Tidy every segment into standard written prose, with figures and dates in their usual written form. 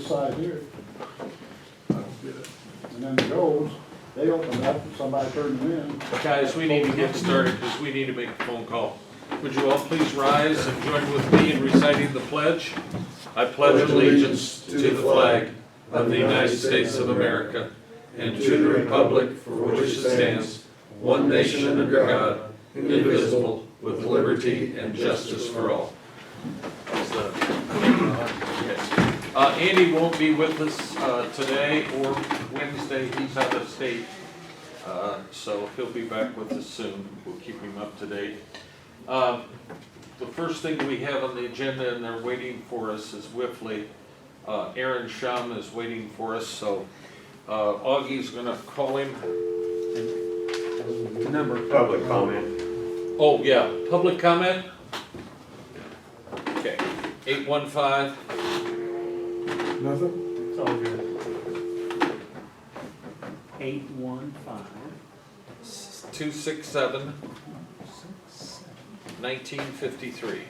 side here. I don't get it. And then the goals, they open up and somebody turns them in. Guys, we need to get started because we need to make a phone call. Would you all please rise and join with me in reciting the pledge? I pledge allegiance to the flag of the United States of America and to the republic for which it stands, one nation under God, indivisible, with liberty and justice for all. Andy won't be with us today or Wednesday. He's out of state. So he'll be back with us soon. We'll keep him up to date. The first thing we have on the agenda, and they're waiting for us, is Whiffley. Aaron Shum is waiting for us, so Augie's going to call him. Number. Public comment. Oh, yeah, public comment? Okay, 815. Nothing? It's all good. 815. 267. 1953.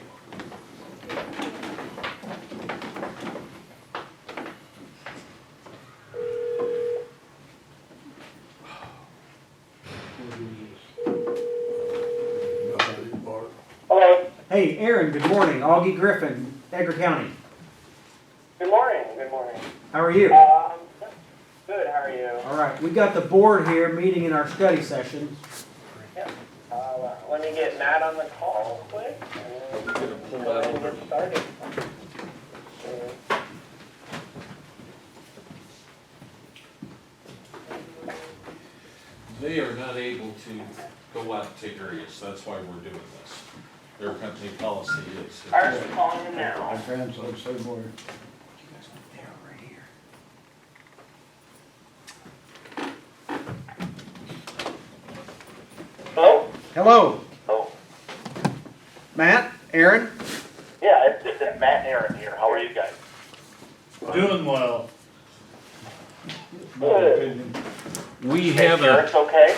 Hello. Hey, Aaron, good morning. Augie Griffin, Edgar County. Good morning. Good morning. How are you? Good. How are you? All right, we got the board here meeting in our study session. Yep. Let me get Matt on the call quick. And Gonna pull go that ahead and over. get started. They are not able to go out to areas, that's why we're doing this. Their company policy is. All right, we're calling him My now. grandson the same way. You guys went there right here. Hello. Hello, Oh. Matt, Aaron. Yeah, it's Matt and Aaron here. How are you guys? Doing well. My opinion. We have a, Eric's okay?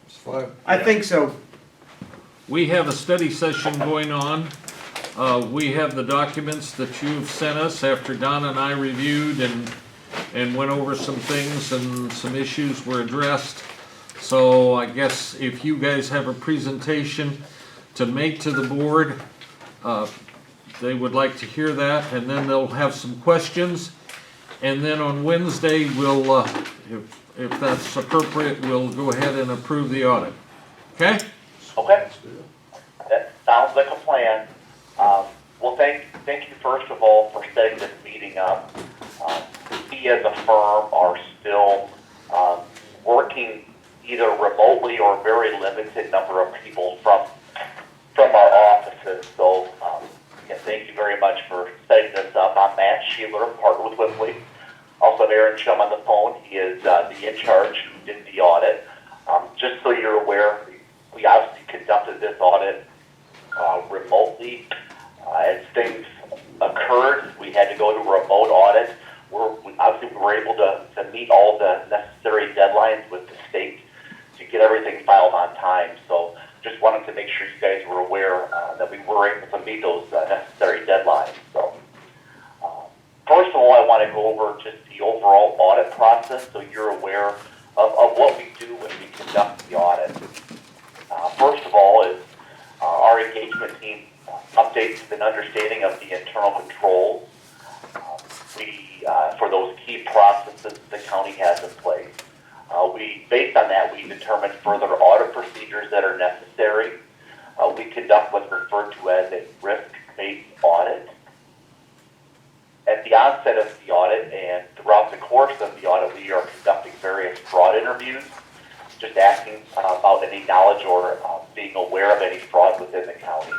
It's fine. I think so. we have a study session going on. We have the documents that you've sent us after Donna and I reviewed and went over some things and some issues were addressed. So I guess if you guys have a presentation to make to the board, they would like to hear that, and then they'll have some questions. And then on Wednesday, we'll, if that's appropriate, we'll go ahead and approve the audit. Okay? Okay. That sounds like a plan. Well, thank you first of all for setting this meeting up. We as a firm are still working either remotely or very limited number of people from our offices. So again, thank you very much for setting this up. I'm Matt Sheeler, partner with Whiffley. Also have Aaron Shum on the phone. He is the in charge who did the audit. Just so you're aware, we obviously conducted this audit remotely. As things occurred, we had to go to a remote audit. We were able to meet all the necessary deadlines with the state to get everything filed on time. So just wanted to make sure you guys were aware that we were able to meet those necessary deadlines. So first of all, I want to go over just the overall audit process so you're aware of what we do when we conduct the audit. First of all is our engagement team updates an understanding of the internal controls for those key processes the county has in place. Based on that, we determine further audit procedures that are necessary. We conduct what's referred to as a risk-based audit. At the onset of the audit and throughout the course of the audit, we are conducting various fraud interviews, just asking about any knowledge or being aware of any fraud within the county.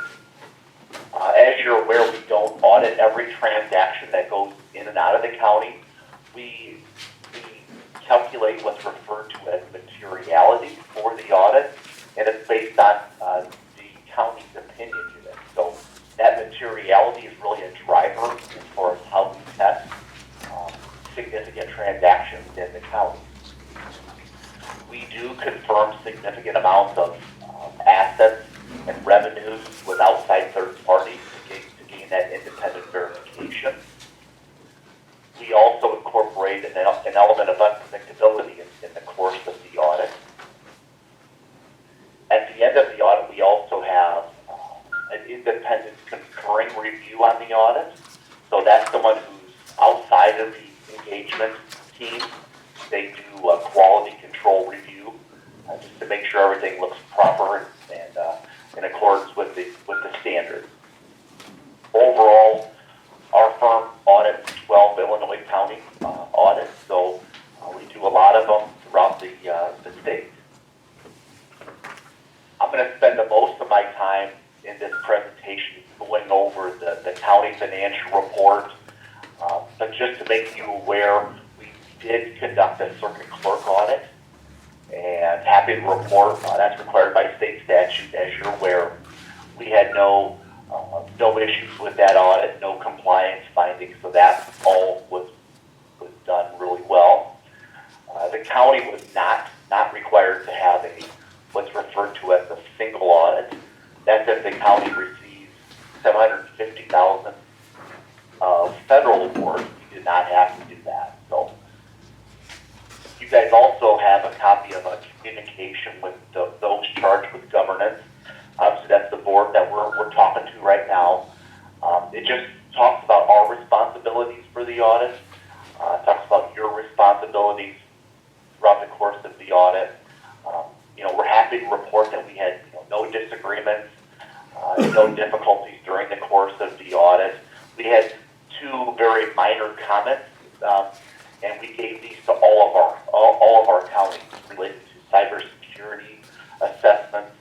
As you're aware, we don't audit every transaction that goes in and out of the county. We calculate what's referred to as materiality for the audit, and it's based on the county's opinion unit. So that materiality is really a driver as far as how we test significant transactions in the county. We do confirm significant amounts of assets and revenues with outside third parties to gain that independent verification. an element of unpredictability in the course of the audit. At the end of the audit, we also have an independent concurring review on the audit. So that's someone who's outside of the engagement team. They do a quality control review just to make sure everything looks proper and in accordance with the standards. Overall, our firm audits 12 Illinois County audits, so we do a lot of them throughout the state. I'm going to spend the most of my time in this presentation going over the county financial report, but just to make you aware, we did conduct a circuit clerk audit, and happy to report that's required by state statute, as you're aware. We had no issues with that audit, no compliance findings, so that all was done really well. The county was not required to have what's referred to as a single audit. That's if the county receives $750,000 of federal awards. We did not have to do that. So you guys also have a copy of a communication with those charged with governance. So that's the board that we're talking to right now. It just talks about our responsibilities for the audit. It talks about your responsibilities throughout the course of the audit. We're happy to report that we had no disagreements, no difficulties during the course of the audit. We had 2 very minor comments, and we gave these to all of our counties related to cybersecurity assessments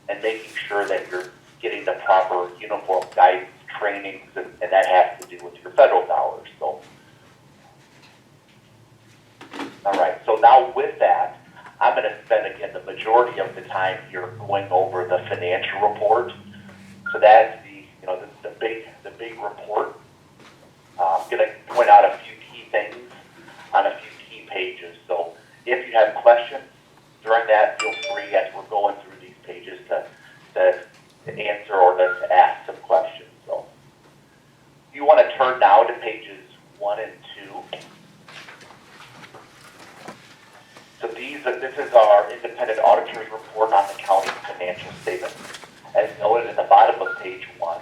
and making sure that you're getting the proper uniform guidance, trainings, and that has to do with your federal dollars. So, all right. So now with that, I'm going to spend again the majority of the time here going over the financial report. So that's the big report. I'm going to point out a few key things on a few key pages. So if you have questions during that, feel free as we're going through these pages to answer or to ask some questions. So you want to turn now to pages 1 and 2. So this is our independent auditor's report on the county's financial statements. As noted at the bottom of page 1,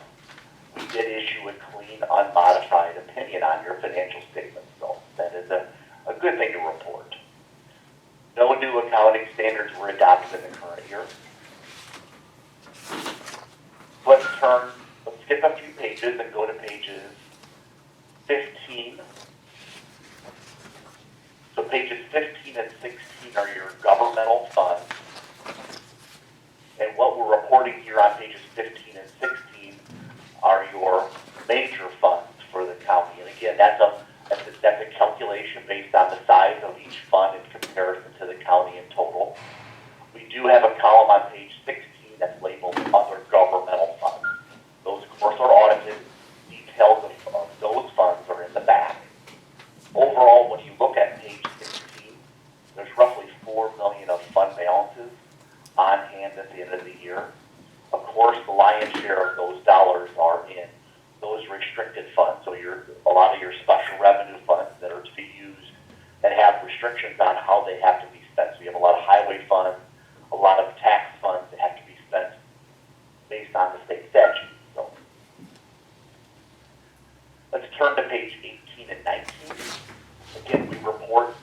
we did issue a clean, unmodified opinion on your financial statements. So that is a good thing to report. No new accounting standards were adopted in the current year. Let's skip a few pages and go to pages 15. So pages 15 and 16 are your governmental funds. And what we're reporting here on pages 15 and 16 are your major funds for the county. And again, that's a calculation based on the size of each fund in comparison to the county in total. We do have a column on page 16 that's labeled other governmental funds. Those, of course, are audited. Details of those funds are in the back. Overall, when you look at page 16, there's roughly $4 million of fund balances on hand at the end of the year. Of course, the lion's share of those dollars are in those restricted funds. So a lot of your special revenue funds that are to be used that have restrictions on how they have to be spent. So you have a lot of highway funds, a lot of tax funds that have to be spent based on the state statute. So let's turn to page 18 and 19. Again, we report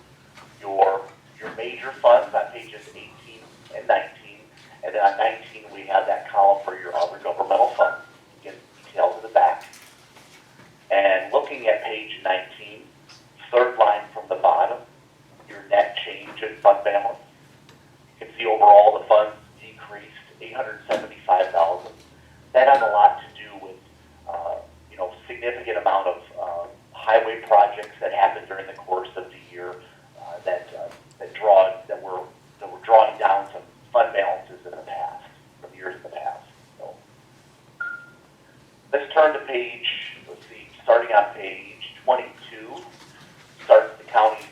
your major funds on pages 18 and 19. And then on 19, we have that column for your other governmental funds. Again, details in the back. And looking at page 19, third line from the bottom, your net change in fund balance. You can see overall the funds decreased $875,000. That has a lot to do with significant amount of highway projects that happened during the course of the year that were drawing down some fund balances in the past, from years in the past. So let's turn to starting on page 22, starts the county's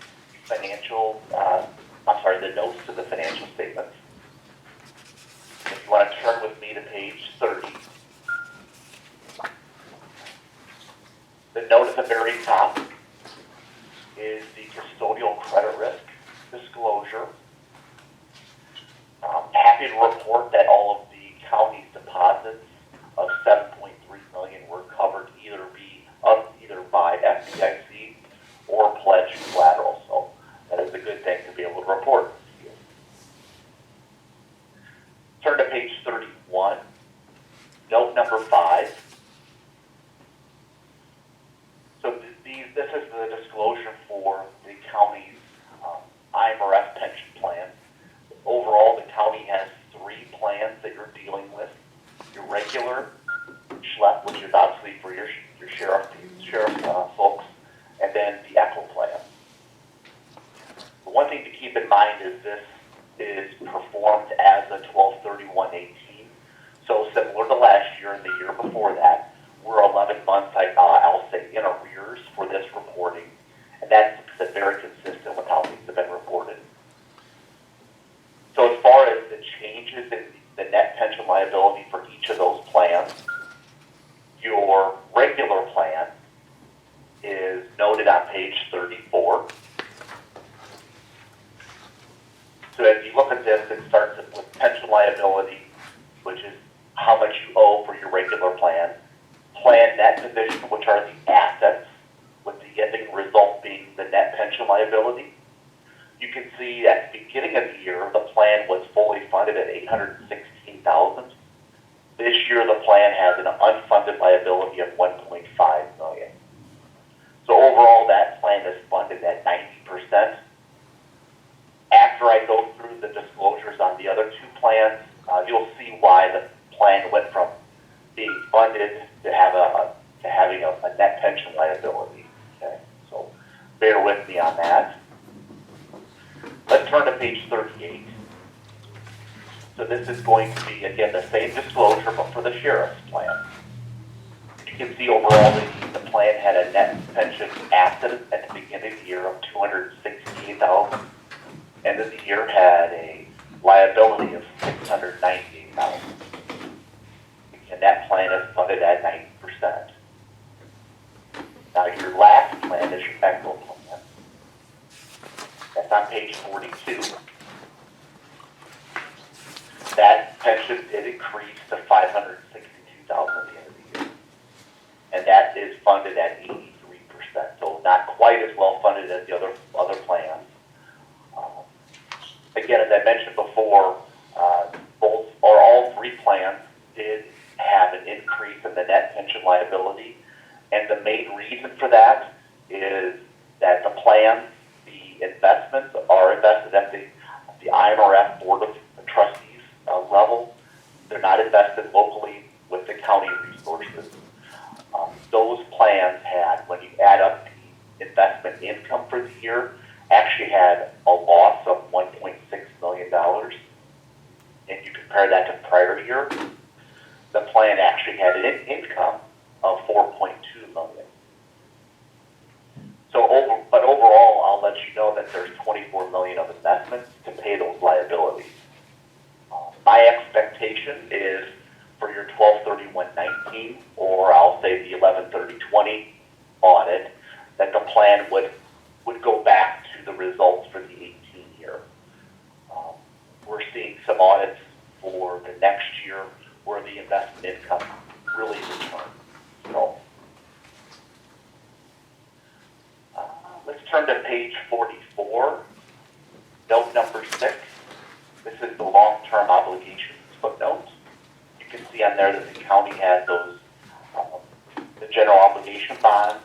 the notes to the financial statements. If you want to turn with me to page 30. The note at the very top is the custodial credit risk disclosure. Happy to report that all of the county's deposits of $7.3 million were covered either by FDIC or pledged collateral. So that is a good thing to be able to report. Turn to page 31. Note number 5. So this is the disclosure for the county's IMRF pension plan. Overall, the county has 3 plans that you're dealing with. Your regular SHLEP, which is obviously for your sheriff folks, and then the ECHO plan. The one thing to keep in mind is this is performed as a 12/31/18. So similar to last year and the year before that, we're 11 months, I'll say, in arrears for this reporting, and that's very consistent with how things have been reported. So as far as the changes in the net pension liability for each of those plans, your regular plan is noted on page 34. So as you look at this, it starts with pension liability, which is how much you owe for your regular plan. Plan net position, which are the assets, with the ending result being the net pension liability. You can see at the beginning of the year, the plan was fully funded at $816,000. This year, the plan has an unfunded liability of $1.5 million. So overall, that plan is funded at 90%. After I go through the disclosures on the other 2 plans, you'll see why the plan went from being funded to having a net pension liability. Okay, so bear with me on that. Let's turn to page 38. So this is going to be, again, the same disclosure, but for the sheriff's plan. You can see overall the plan had a net pension asset at the beginning of the year of $268,000. End of the year had a liability of $698,000. And that plan is funded at 90%. Now your last plan is your ECHO plan. That's on page 42. That pension did increase to $562,000 at the end of the year. And that is funded at 83%. So not quite as well funded as the other plans. Again, as I mentioned before, all 3 plans did have an increase in the net pension liability. And the main reason for that is that the plans, the investments are invested at the IMRF Board of Trustees level. They're not invested locally with the county resources. Those plans had, when you add up the investment income for the year, actually had a loss of $1.6 million. And you compare that to prior year, the plan actually had an income of $4.2 million. But overall, I'll let you know that there's $24 million of investments to pay those liabilities. My expectation is for your 12/31/19, or I'll say the 11/30/20 audit, that the plan would go back to the results for the 18 year. We're seeing some audits for the next year where the investment income really returns. So, let's turn to page 44, note number 6. This is the long-term obligations footnote. You can see on there that the county has those, the general obligation bonds,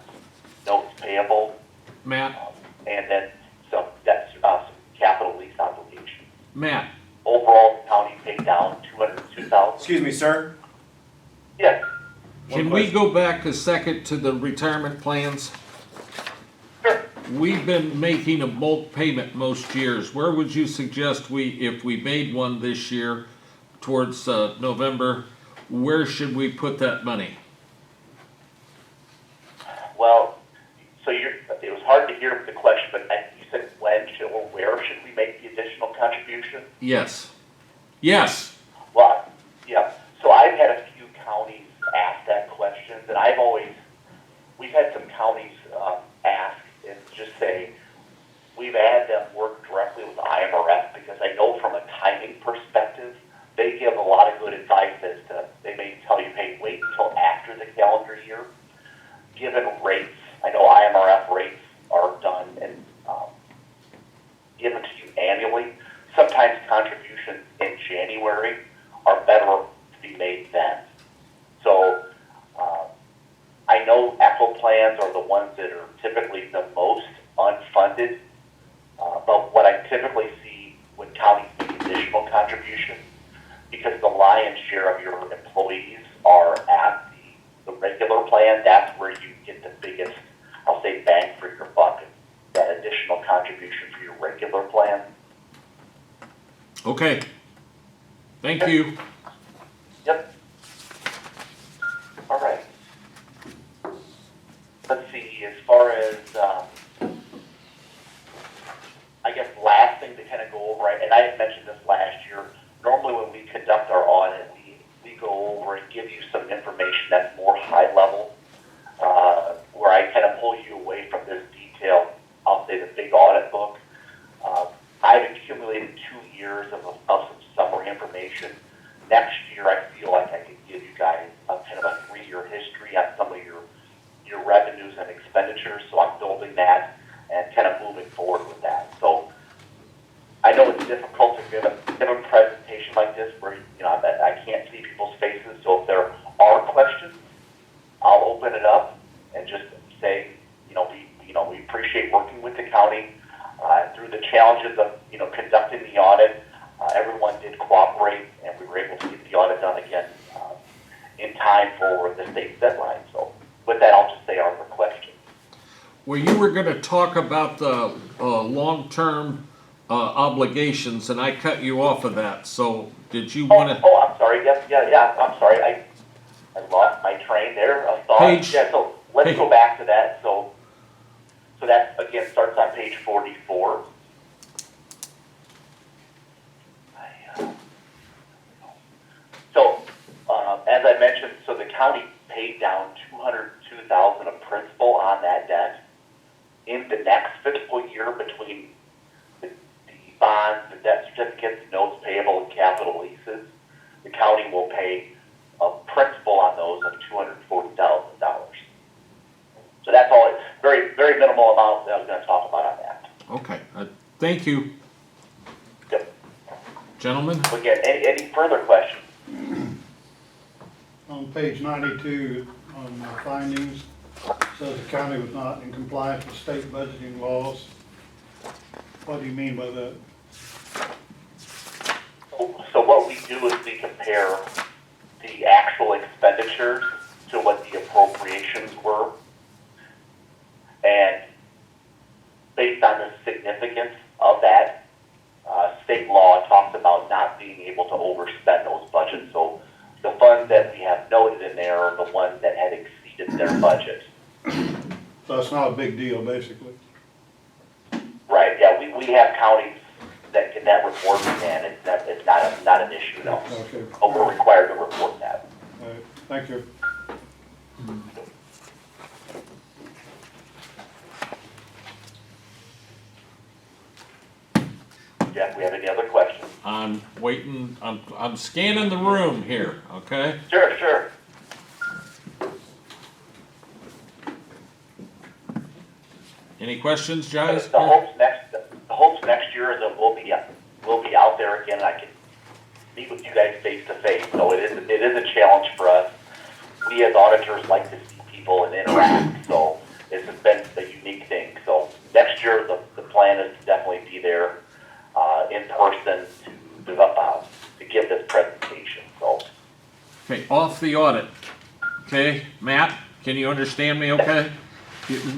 notes payable, Matt, and then some debt, some capital lease obligations. Matt, Overall, the county paid down $202,000. Excuse me, sir. Yes, can we go back a second to the retirement plans? sure. We've been making a bulk payment most years. Where would you suggest if we made one this year towards November, where should we put that money? Well, so it was hard to hear the question, but you said when should or where should we make the additional contribution? Yes. Yes. Well, yeah. So I've had a few counties ask that question, and we've had some counties ask and just say, contribution for your regular plan. Okay. Thank you. Yep. All right. Let's see, as far as, I guess last thing to kind of go over, and I had mentioned this last year, normally when we conduct our audit, we go over and give you some information that's more high level, where I kind of pull you away from this detail, I'll say the big audit book. I've accumulated 2 years of some summary information. Next year, I feel like I can give you guys a kind of a 3-year history on some of your revenues and expenditures, so I'm building that and kind of moving forward with that. So I know it's difficult to give a presentation like this where, I can't see people's faces, so if there are questions, I'll open it up and just say, we appreciate working with the county through the challenges of, conducting the audit. Everyone did cooperate, and we were able to get the audit done again in time for the state deadline. So with that, I'll just say, are there questions? Well, you were going to talk about the long-term obligations, and I cut you off of that. So did you want to? Oh, I'm sorry. Yeah. I'm sorry. I lost my train there. I thought. Page- Yeah. So let's go back to that. So that again starts on page 44. So as I mentioned, so the county paid down $202,000 of principal on that debt. In the next fiscal year, between the bonds, the debt certificates, notes payable, and capital leases, the county will pay a principal on those of $240,000. So that's all. It's very, very minimal amount that I was going to talk about on that. Okay. Thank you, Yep. gentlemen. Again, any further questions? On page 92, on the findings, says the county was not in compliance with state budgeting laws. What do you mean by that? So what we do is we compare the actual expenditures to what the appropriations were. And based on the significance of that, state law talks about not being able to overspend those budgets. So the funds that we have noted in there are the ones that had exceeded their budget. So it's not a big deal, basically. Right, yeah, we have counties that get that report, and it's not an issue, no. Okay. But we're required to report that. All right, thank you. Jeff, we have any other questions? I'm waiting. I'm scanning the room here. Okay. Sure. Any questions, guys? The hopes next year is that we'll be out there again. I can meet with you guys face to face. So it is a challenge for us. We as auditors like to see people and interact. So this has been a unique thing. So next year the plan is to definitely be there in person to give this presentation. So Okay. Off the audit. Okay, Matt, can you understand me? Okay.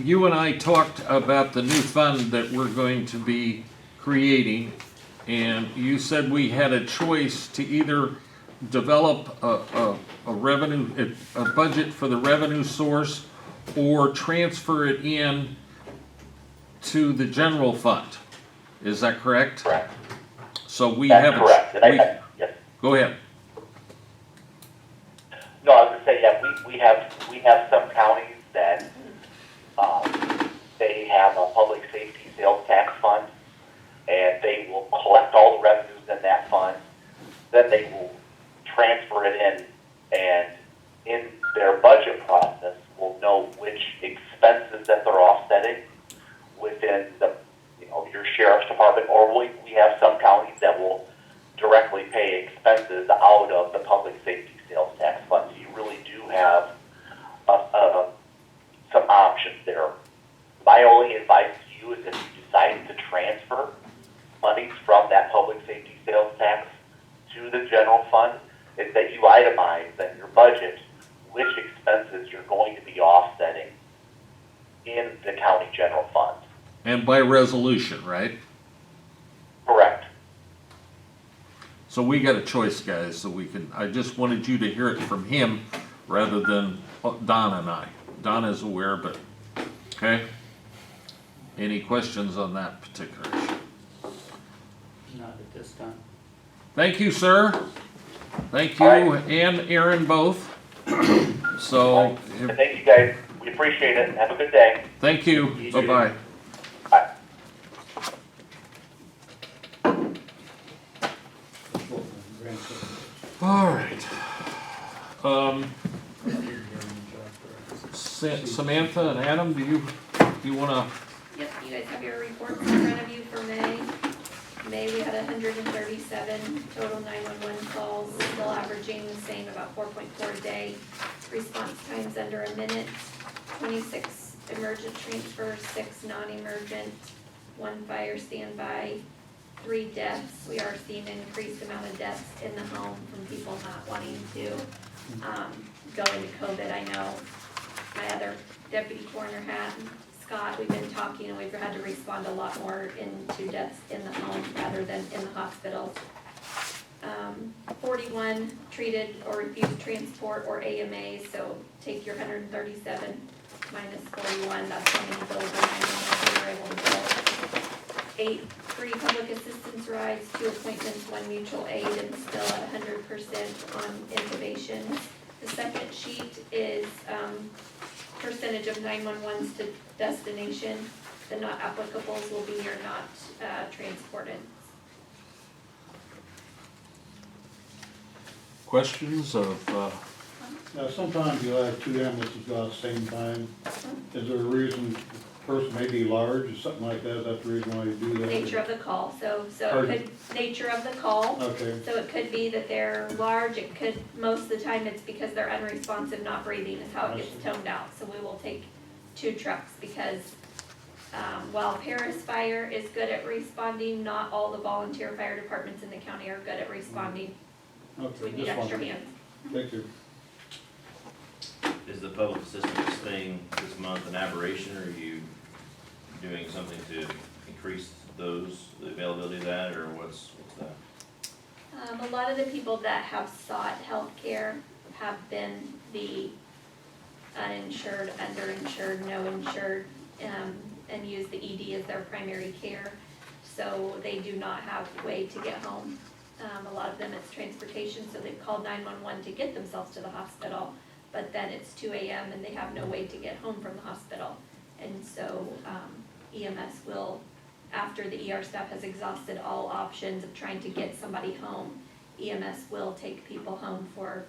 You and I talked about the new fund that we're going to be creating, and you said we had a choice to either develop a budget for the revenue source or transfer it in to the general fund. Is that correct? correct. So we That's have correct. And yes. Go ahead. No, I was going to say, yeah, we have some counties that they have a public safety sales tax fund, and they will collect all the revenues in that fund. Then they will transfer it in, and in their budget process, will know which expenses that they're offsetting within your sheriff's department, or we have some counties that will directly pay expenses out of the public safety sales tax fund. So you really do have some options there. My only advice to you is if you decide to transfer monies from that public safety sales tax to the general fund, is that you itemize in your budget which expenses you're going to be offsetting in the county general fund. And by resolution, right? Correct. So we got a choice, guys, so we can, I just wanted you to hear it from him rather than Don and I. Don is aware, but, okay? Any questions on that particular issue? Not at this time. Thank you, sir. Thank you, All right. and Aaron both. So, Thank you guys. We appreciate it. Have a good day. thank you. You too. Bye-bye. Bye. All right. Samantha and Adam, do you wanna, Yep, you guys have your reports in front of you for May. May, we had 137 total 911 calls, still averaging the same, about 4.4 a day. Response times under a minute, 26 emergent transfers, 6 non-emergent, 1 fire standby, 3 deaths. We are seeing an increased amount of deaths in the home from people not wanting to go into COVID. I know my other deputy coroner hat, Scott, we've been talking and we've had to respond a lot more into deaths in the home rather than in the hospitals. 41 treated or refused transport or AMAs, so take your 137 minus 41, that's how many bills we were able to bill. 8 free public assistance rides, 2 appointments, 1 mutual aid, and still at 100% on intubation. The second sheet is percentage of 911s to destination. The not applicables will be your not transported. questions of, Now, sometimes you'll have 2 ambulances go at the same time. Is there a reason the person may be large or something like that? Is that the reason why you do that? Nature of the call, so it Pardon? could, nature of the call. Okay, So it could be that they're large, it could, most of the time it's because they're unresponsive, not breathing is how it gets toned out. So we will take 2 trucks because while Paris Fire is good at responding, not all the volunteer fire departments in the county are good at responding. So we okay, need just extra one. hands. Thank you. Is the public assistance thing this month an aberration, or are you doing something to increase the availability of that, or what's that? A lot of the people that have sought health care have been the uninsured, underinsured, no insured, and use the ED as their primary care. So they do not have a way to get home. A lot of them it's transportation, so they've called 911 to get themselves to the hospital, but then it's 2 a.m. and they have no way to get home from the hospital. And so EMS will, after the ER staff has exhausted all options of trying to get somebody home, EMS will take people home for,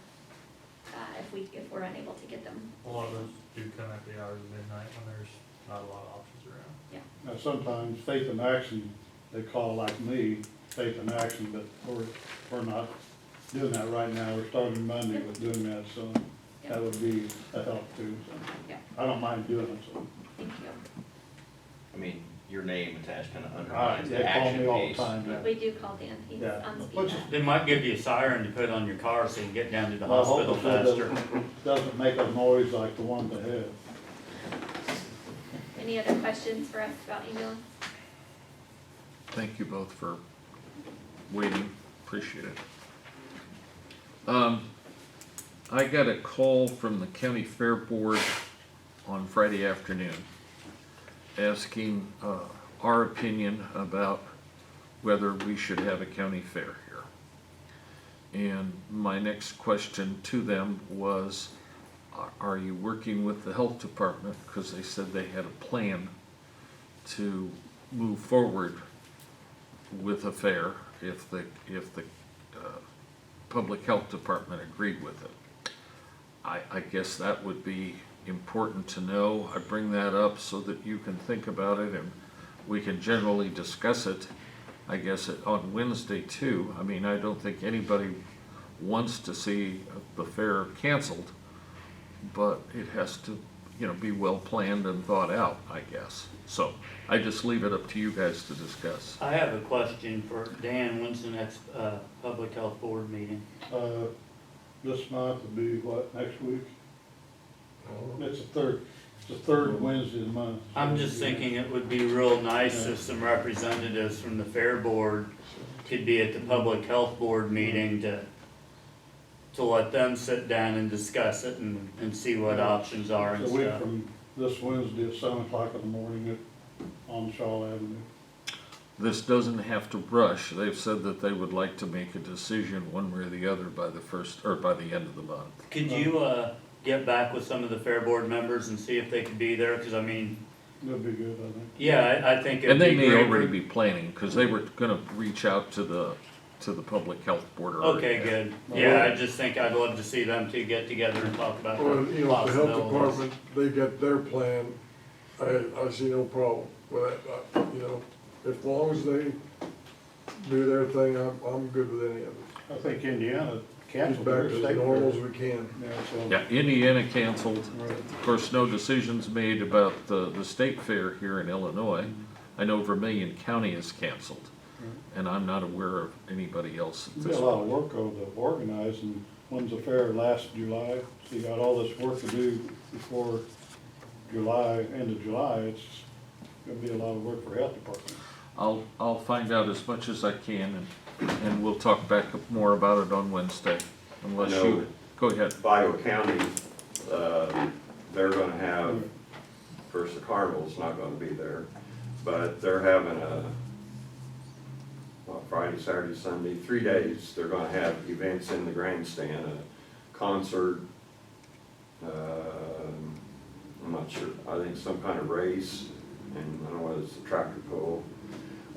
if we're unable to get them. A lot of those do come at the hours of midnight when there's not a lot of options around. Now, sometimes Faith in Action, they call like me, Faith in Action, but we're not doing that right now. We're starting Monday with doing that, so that would be a help too. So Yeah. I don't mind doing it, so. Thank you. I mean, your name attached kind of Ah, underlines they the call action me all the piece. time, yeah. We do call Dan, he's Yeah. on speed. Which- dial. They might give you a siren to put on your car so you can get down to the Well, hospital hopefully it faster. doesn't make a noise like the ones ahead. Any other questions for us about ambulance? thank you both for waiting, appreciate it. I got a call from the county fair board on Friday afternoon asking our opinion about whether we should have a county fair here. And my next question to them was, are you working with the health department? Because they said they had a plan to move forward with a fair if the public health department agreed with it. I guess that would be important to know. I bring that up so that you can think about it and we can generally discuss it, I guess, on Wednesday too. I mean, I don't think anybody wants to see the fair canceled, but it has to, be well planned and thought out, I guess. So I just leave it up to you guys to discuss. I have a question for Dan. When's the next public health board meeting? This month would be what, next week? It's the third. the third Wednesday of the month. I'm just thinking it would be real nice if some representatives from the fair board could be at the public health board meeting to let them sit down and discuss it and see what options are and It's a week stuff. from this Wednesday at 7 o'clock in the morning on Shaw Avenue. This doesn't have to rush. They've said that they would like to make a decision one way or the other by the first, or by the end of the month. Could you, get back with some of the fair board members and see if they could be there? Cause I mean, That'd be good, I think. yeah, I think it'd And they be may great. already be planning, because they were gonna reach out to the public health board already. Okay, good. Yeah, I just think I'd love to see them two get together and talk about Well, the you know, the health possibilities. department, they got their plan, I see no problem with that, you know, as long as they do their thing, I'm good with any of it. I think Indiana Get canceled back their to as state normal as fair. we can. Yeah, so. Yeah, Indiana canceled. Right. Of course, no decisions made about the state fair here in Illinois. I know Vermilion County is canceled, and I'm not aware of anybody else at There'll be this a lot point. of work over to organize, and when's the fair? Last July, so you got all this work to do before July, end of July. It's gonna be a lot of work for health department. I'll find out as much as I can, and we'll talk back more about it on Wednesday, unless No. you, go ahead. Bio County, they're gonna have, of course, the carnival's not gonna be there, but they're having Friday, Saturday, Sunday, 3 days, they're gonna have events in the grandstand, a concert, I'm not sure, I think some kind of race, and I don't know whether it's a tractor pull.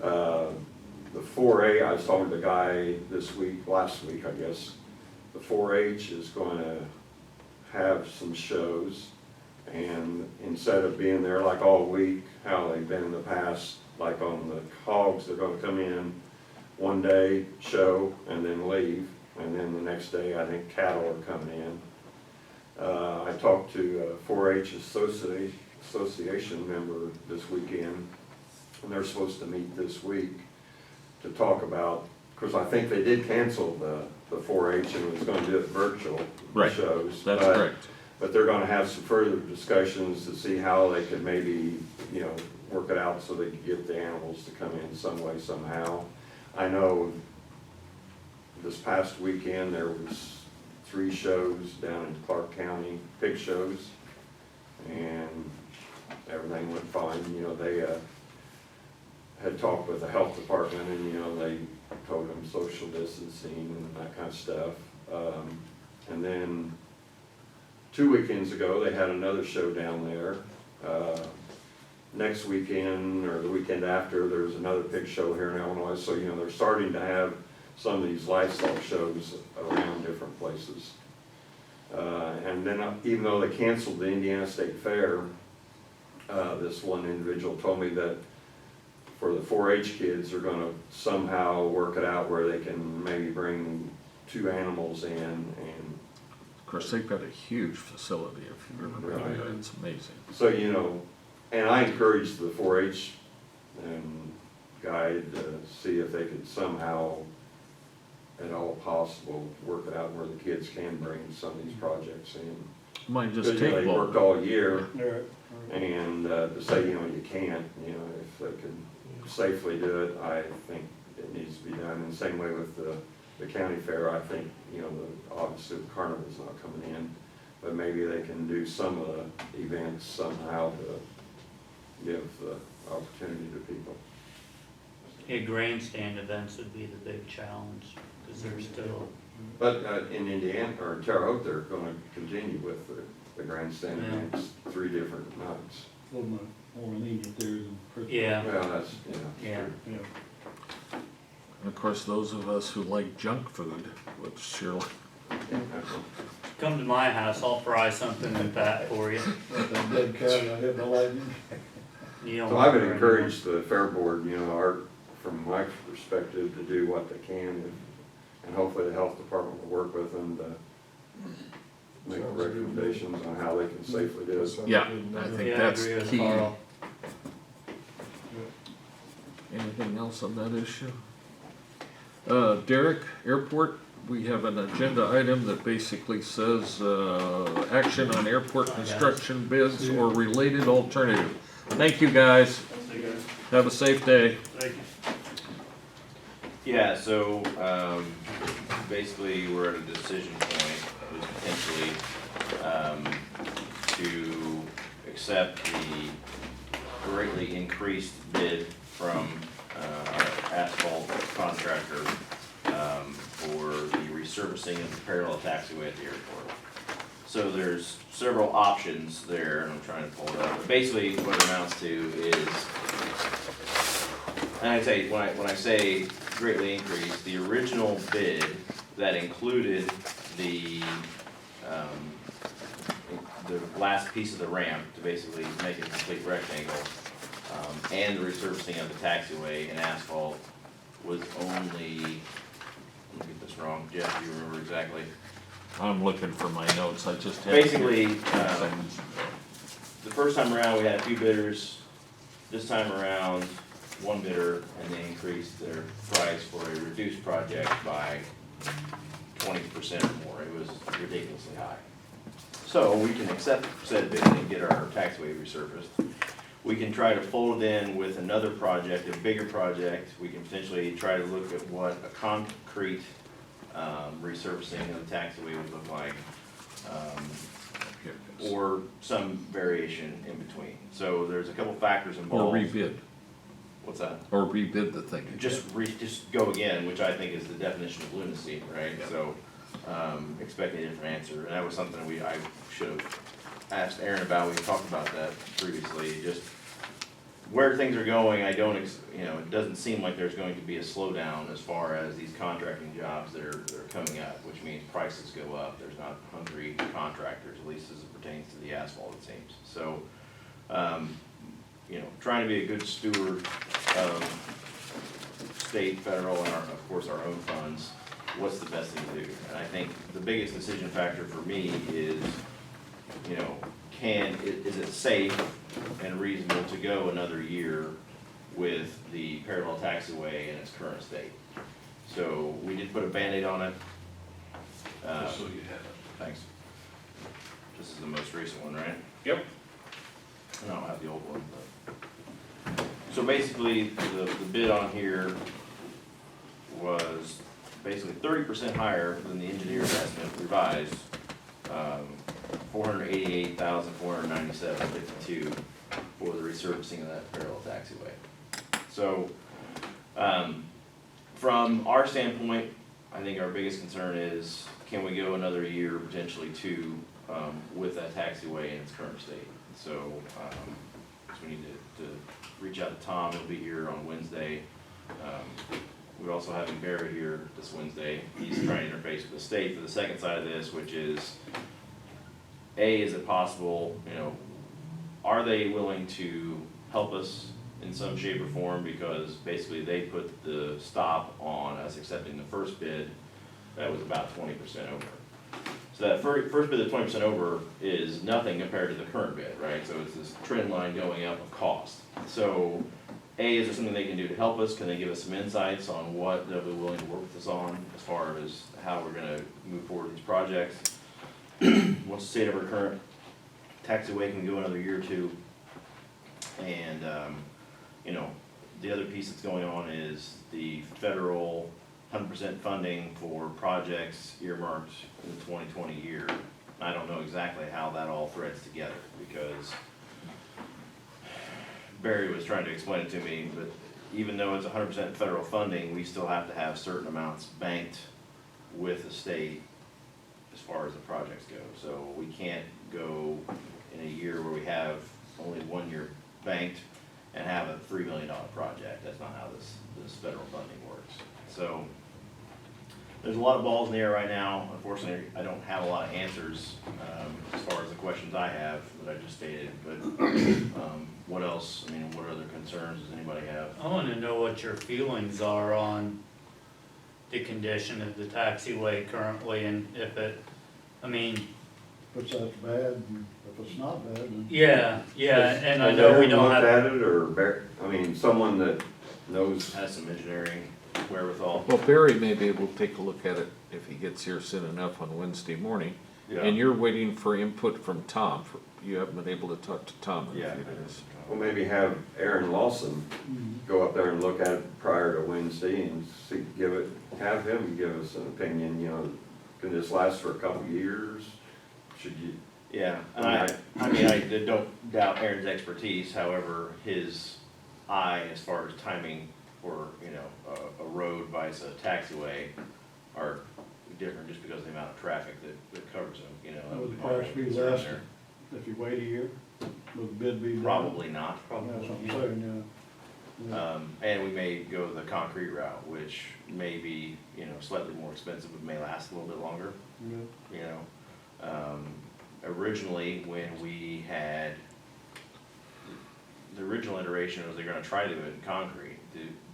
The 4A, I was talking to the guy last week, I guess, the 4-H is going to have some shows, and instead of being there like all week, how they've been in the past, like on the hogs, they're gonna come in one day, show, and then leave, and then the next day, I think cattle are coming in. I talked to a 4-H association member this weekend, and they're supposed to meet this week to talk about, because I think they did cancel the 4-H and was gonna do it virtual Right. shows. That's but- correct. But they're gonna have some further discussions to see how they could maybe, work it out so they could get the animals to come in some way, somehow. I know this past weekend, there was 3 shows down in Clark County, pig shows, and everything went fine. They had talked with the health department, and, they told them social distancing and that kind of stuff. And then 2 weekends ago, they had another show down there. Next weekend, or the weekend after, there's another pig show here in Illinois, so, they're starting to have some of these livestock shows around different places. And then, even though they canceled the Indiana State Fair, this one individual told me that for the 4-H kids, they're gonna somehow work it out where they can maybe bring 2 animals in, and Of course, they've got a huge facility, if you've ever been Right. there, it's amazing. so, and I encouraged the 4-H guy to see if they could somehow, at all possible, work it out where the kids can bring some of these projects in. Might just Because, take they worked longer. all year, Right. and to say, you can't, if they can safely do it, I think it needs to be done. And the same way with the county fair, I think, obviously the carnival's not coming in, but maybe they can do some of the events somehow to give the opportunity to people. Yeah, grandstand events would be the big challenge, because they're still, But in Indiana, or in Terre Haute, they're gonna continue with the grandstand Yeah. events 3 different nights. A little more lenient there than Christmas. yeah, Well, that's, yeah. true. Yeah. And of course, those of us who like junk food, which surely, Come to my house, I'll fry something and that for you. Like that dead cat I hit the lightning. You don't So I would want to- encourage the fair board, from my perspective, to do what they can, and hopefully the health department will work with them to make Sounds good. recommendations on how they can safely do it. Sounds yeah, good. I think Yeah, I that's agree with key. Carl. Anything else on that issue? Derek, airport we have an agenda item that basically says, action on airport construction bids or related alternative. Thank you, guys. Have a safe day. Thank you. Yeah, so, basically, we're at a decision point, was potentially, to accept the greatly increased bid from, our asphalt contractor, for the resurfacing of the parallel taxiway at the airport. So there's several options there, and I'm trying to pull it up, but basically what it amounts to is, and I say, when I say greatly increased, the original bid that included the last piece of the ramp to basically make a complete rectangle, and the resurfacing of the taxiway and asphalt was only, let me get this wrong, Jeff, do you remember exactly? I'm looking for my notes, I just had. Basically, the first time around, we had a few bidders. This time around, one bidder, and they increased their price for a reduced project by 20% or more. It was ridiculously high. So we can accept said bid and get our taxiway resurfaced. We can try to fold it in with another project, a bigger project. We can potentially try to look at what a concrete resurfacing of the taxiway would look like, or some variation in between. So there's a couple factors involved. Or rebid, What's that? or rebid the thing. Just go again, which I think is the definition of lunacy, right? So, expecting a different answer, and that was something I should have asked Aaron about. We talked about that previously. Just where things are going, I don't, it doesn't seem like there's going to be a slowdown as far as these contracting jobs that are coming up, which means prices go up. There's not hungry contractors, at least as it pertains to the asphalt, it seems. So, trying to be a good steward of state, federal, and of course our own funds, what's the best thing to do? And I think the biggest decision factor for me is, is it safe and reasonable to go another year with the parallel taxiway in its current state? So we did put a Band-Aid on it. Just so you have it. Thanks. This is the most recent one, right? Yep. And I don't have the old one, but. So basically, the bid on here was basically 30% higher than the engineer's estimate revised, $488,497.52 for the resurfacing of that parallel taxiway. So, from our standpoint, I think our biggest concern is, can we go another year, potentially two, with that taxiway in its current state? So, we need to reach out to Tom. He'll be here on Wednesday. We're also having Barry here this Wednesday. He's trying to interface with the state for the second side of this, which is, is it possible, are they willing to help us in some shape or form? Because basically they put the stop on us accepting the first bid that was about 20% over. So that first bid of 20% over is nothing compared to the current bid, right? So it's this trend line going up of cost. So, is there something they can do to help us? Can they give us some insights on what they'll be willing to work with us on as far as how we're gonna move forward with these projects? What's the state of our current taxiway? Can we go another year or two? And, the other piece that's going on is the federal 100% funding for projects earmarked in the 2020 year. I don't know exactly how that all threads together, because Barry was trying to explain it to me, but even though it's 100% federal funding, we still have to have certain amounts banked with the state as far as the projects go. So we can't go in a year where we have only 1 year banked and have a $3 million project. That's not how this federal funding works. So there's a lot of balls in the air right now. Unfortunately, I don't have a lot of answers as far as the questions I have that I just stated. But what else? What other concerns does anybody have? I wanna know what your feelings are on the condition of the taxiway currently, and if it, If that's bad, and if it's not bad, then. yeah, and I Has know we Aaron don't looked have. at it, or someone that knows, Has some engineering. wherewithal. Well, Barry may be able to take a look at it if he gets here soon enough on Wednesday morning. Yeah. And you're waiting for input from Tom. You haven't been able to talk to Tom in a Yeah. few days. Well, maybe have Aaron Lawson go up there and look at it prior to Wednesday and see, have him give us an opinion, you know, can this last for a couple of years? Should you, Yeah, and I don't doubt Aaron's expertise, however, his eye as far as timing for, you know, a road vice a taxiway are different just because of the amount of traffic that covers them, you know. Would the that price be concern less there. if you wait a year? Would the bid be? Probably not. That's what I'm saying, yeah. And we may go the concrete route, which may be, you know, slightly more expensive, but may last a little bit longer, Yeah. you know. Originally, when we had, the original iteration was they're gonna try to do it in concrete.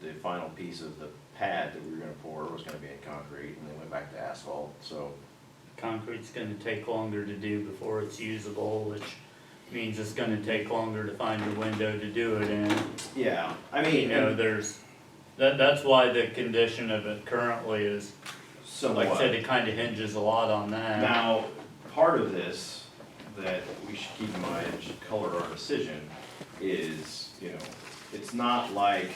The final piece of the pad that we were gonna pour was gonna be in concrete, and they went back to asphalt, so. Concrete's gonna take longer to do before it's usable, which means it's gonna take longer to find a window to do it in. Yeah, I You mean, know, that's why the condition of it currently is, like I said, it kinda hinges a lot on that. Now, part of this that we should keep in mind and should color our decision is, you know, it's not like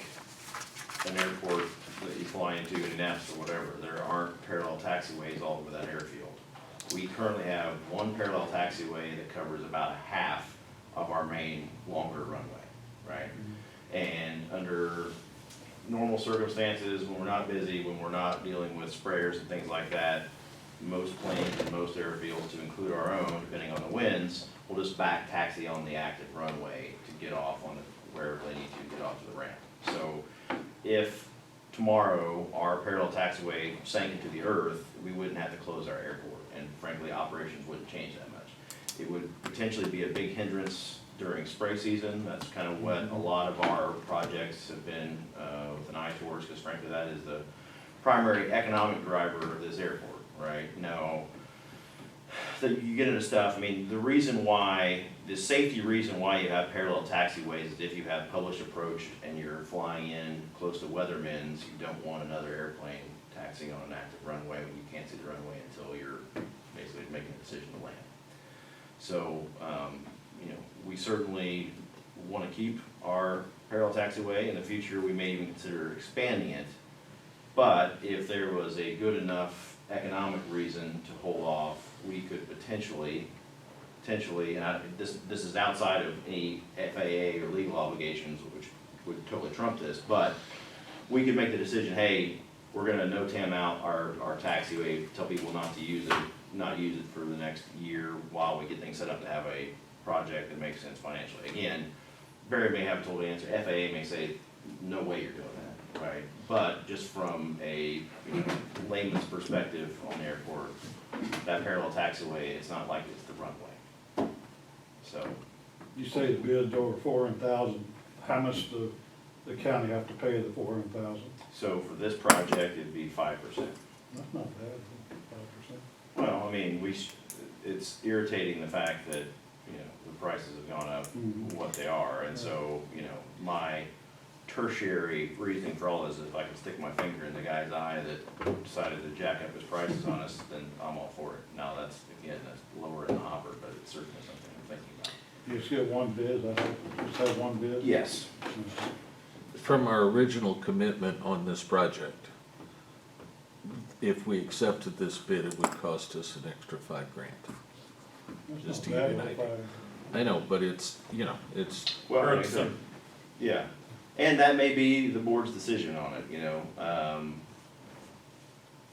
an airport that you fly into in Indianapolis or whatever. There aren't parallel taxiways all over that airfield. We currently have one parallel taxiway that covers about half of our main longer runway, right? And under normal circumstances, when we're not busy, when we're not dealing with sprayers and things like that, most planes and most airfields, to include our own, depending on the winds, will just back taxi on the active runway to get off on wherever they need to get off to the ramp. So if tomorrow our parallel taxiway sank into the earth, we wouldn't have to close our airport, and frankly, operations wouldn't change that much. It would potentially be a big hindrance during spray season. That's kind of what a lot of our projects have been with an eye towards, because frankly, that is the primary economic driver of this airport, right? Now, that you get into stuff, I mean, the safety reason why you have parallel taxiways is if you have published approach and you're flying in close to weathermen's, you don't want another airplane taxiing on an active runway when you can't see the runway until you're basically making a decision to land. So, you know, we certainly want to keep our parallel taxiway. In the future, we may even consider expanding it. But if there was a good enough economic reason to hold off, we could potentially, and this is outside of any FAA or legal obligations, which would totally trump this, but we could make the decision, hey, we're gonna no-tam out our taxiway, tell people not use it for the next year while we get things set up to have a project that makes sense financially. Again, Barry may have a total answer, FAA may say, no way you're doing that, right? But just from a layman's perspective on the airport, that parallel taxiway, it's not like it's the runway. So, You say the bid's over 400,000, how much the county have to pay the 400,000? so for this project, it'd be 5%. That's not bad, 5%. Well, I mean, it's irritating the fact that, you know, the prices have gone up what they are, and so, you know, my tertiary reasoning for all this is if I could stick my finger in the guy's eye that decided to jack up his prices on us, then I'm all for it. Now, that's lower in the hopper, but it's certainly something I'm thinking about. You just get one bid, just have one bid? Yes. From our original commitment on this project, if we accepted this bid, it would cost us an extra $5,000. That's Just not to give you bad, an idea. if I know, but it's, you know, it's, Well, like I Irksome. said, yeah, and that may be the board's decision on it, you know.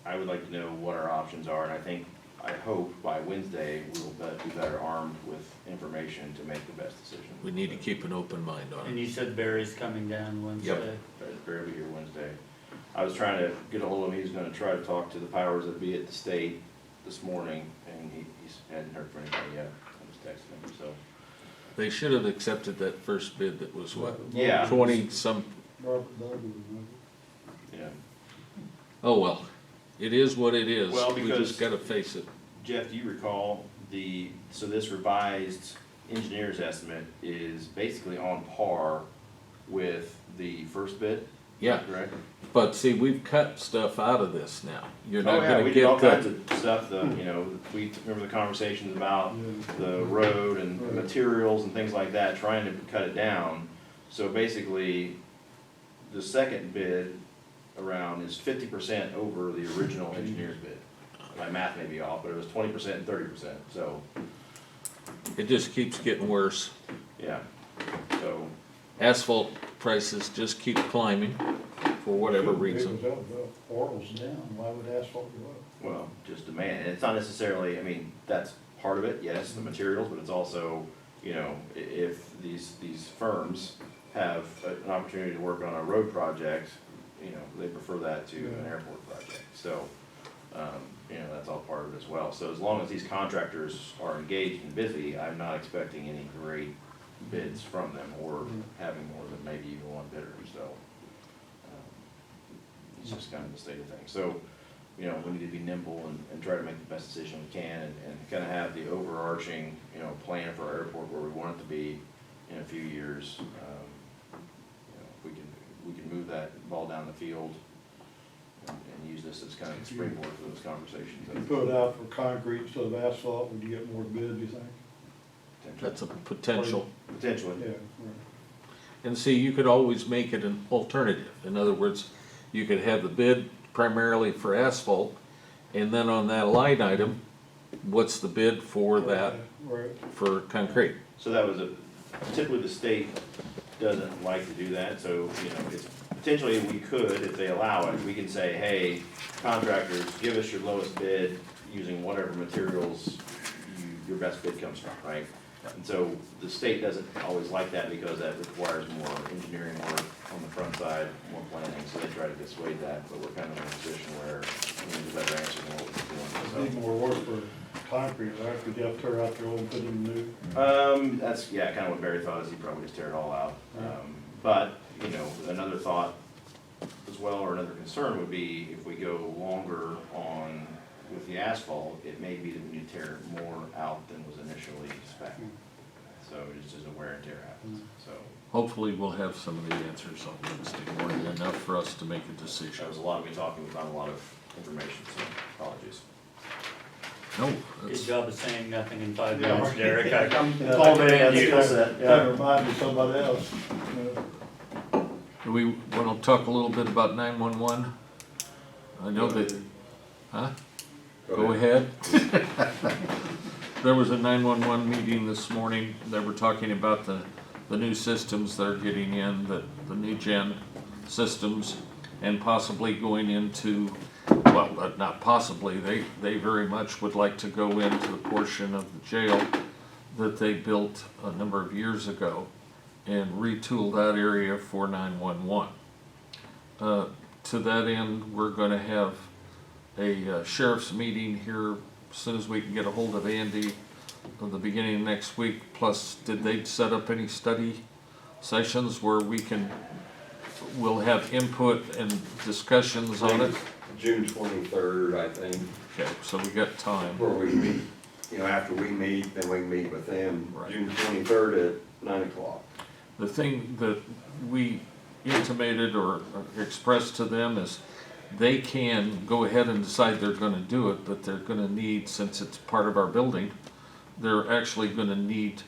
I would like to know what our options are, and I hope by Wednesday, we will be better armed with information to make the best decision. we need to keep an open mind on And it. you said Barry's coming down Wednesday. Barry will be here Wednesday. I was trying to get a hold of him, he's gonna try to talk to the powers that be at the state this morning, and he hadn't heard from anybody yet. I was texting him, so. They should have accepted that first bid that was what, Yeah. 20-some, Robert Darby, remember? Yeah. oh well, it is what it is. Well, We because- just gotta face it. Jeff, do you recall so this revised engineer's estimate is basically on par with the first bid? Yeah, Correct? but see, we've cut stuff out of this now. You're Oh, not yeah, gonna we did all get kinds the, of stuff, we remember the conversations about the road and the materials and things like that, trying to cut it down. So basically, the second bid around is 50% over the original engineer's bid. My math may be off, but it was 20% and 30%, so, it just keeps getting worse. yeah. So, Asphalt prices just keep climbing for whatever reason. Oral's down, why would asphalt go up? well, just demand, and it's not necessarily, I mean, that's part of it, yes, the materials, but it's also, if these firms have an opportunity to work on a road project, they prefer that to an airport project, so, that's all part of it as well. So as long as these contractors are engaged and busy, I'm not expecting any great bids from them, or having more than maybe even one bidder, so. It's just kind of the state of things, so, we need to be nimble and try to make the best decision we can, and kind of have the overarching, plan for our airport where we want it to be in a few years. We can move that ball down the field and use this as kind of a springboard for those conversations. If you put it out for concrete instead of asphalt, would you get more bids, you think? That's a potential. Potentially. Yeah, right. And see, you could always make it an alternative. In other words, you could have the bid primarily for asphalt, and then on that line item, what's the bid for that, Right. for concrete? So that was typically the state doesn't like to do that, so, it's potentially we could, if they allow it, we can say, hey, contractors, give us your lowest bid using whatever materials your best bid comes from, right? And so the state doesn't always like that because that requires more engineering work on the front side, more planning, so they try to dissuade that, but we're kind of in a position where we need a better answer than what we're Need doing. more work for concrete, right? Could you have to tear out your old and put in new? That's, kind of what Barry thought, is he'd probably just tear it all out. But, another thought as well, or another concern would be if we go longer on with the asphalt, it may be that we need to tear more out than was initially spec'd. So just as a wear and tear happens, so. Hopefully, we'll have some of the answers on Wednesday morning, enough for us to make a decision. There was a lot of me talking without a lot of information, so apologies. No, Good that's, job of saying nothing in 5 Yeah, minutes, right. Derek. Yeah, I commend you. That reminds me of somebody else. do we wanna talk a little bit about 911? I know that, huh? Go ahead. There was a 911 meeting this morning. They were talking about the new systems they're getting in, the new gen systems, and possibly going into, well, not possibly, they very much would like to go into the portion of the jail that they built a number of years ago and retool that area for 911. To that end, we're gonna have a sheriff's meeting here as soon as we can get a hold of Andy at the beginning of next week. Plus, did they set up any study sessions where we'll have input and discussions on it? June 23rd, I think, Okay, so we got time. where we meet, after we meet, then we can meet with them. Right. June 23rd at 9 o'clock. The thing that we intimated or expressed to them is they can go ahead and decide they're gonna do it, but they're gonna need, since it's part of our building, they're actually gonna need,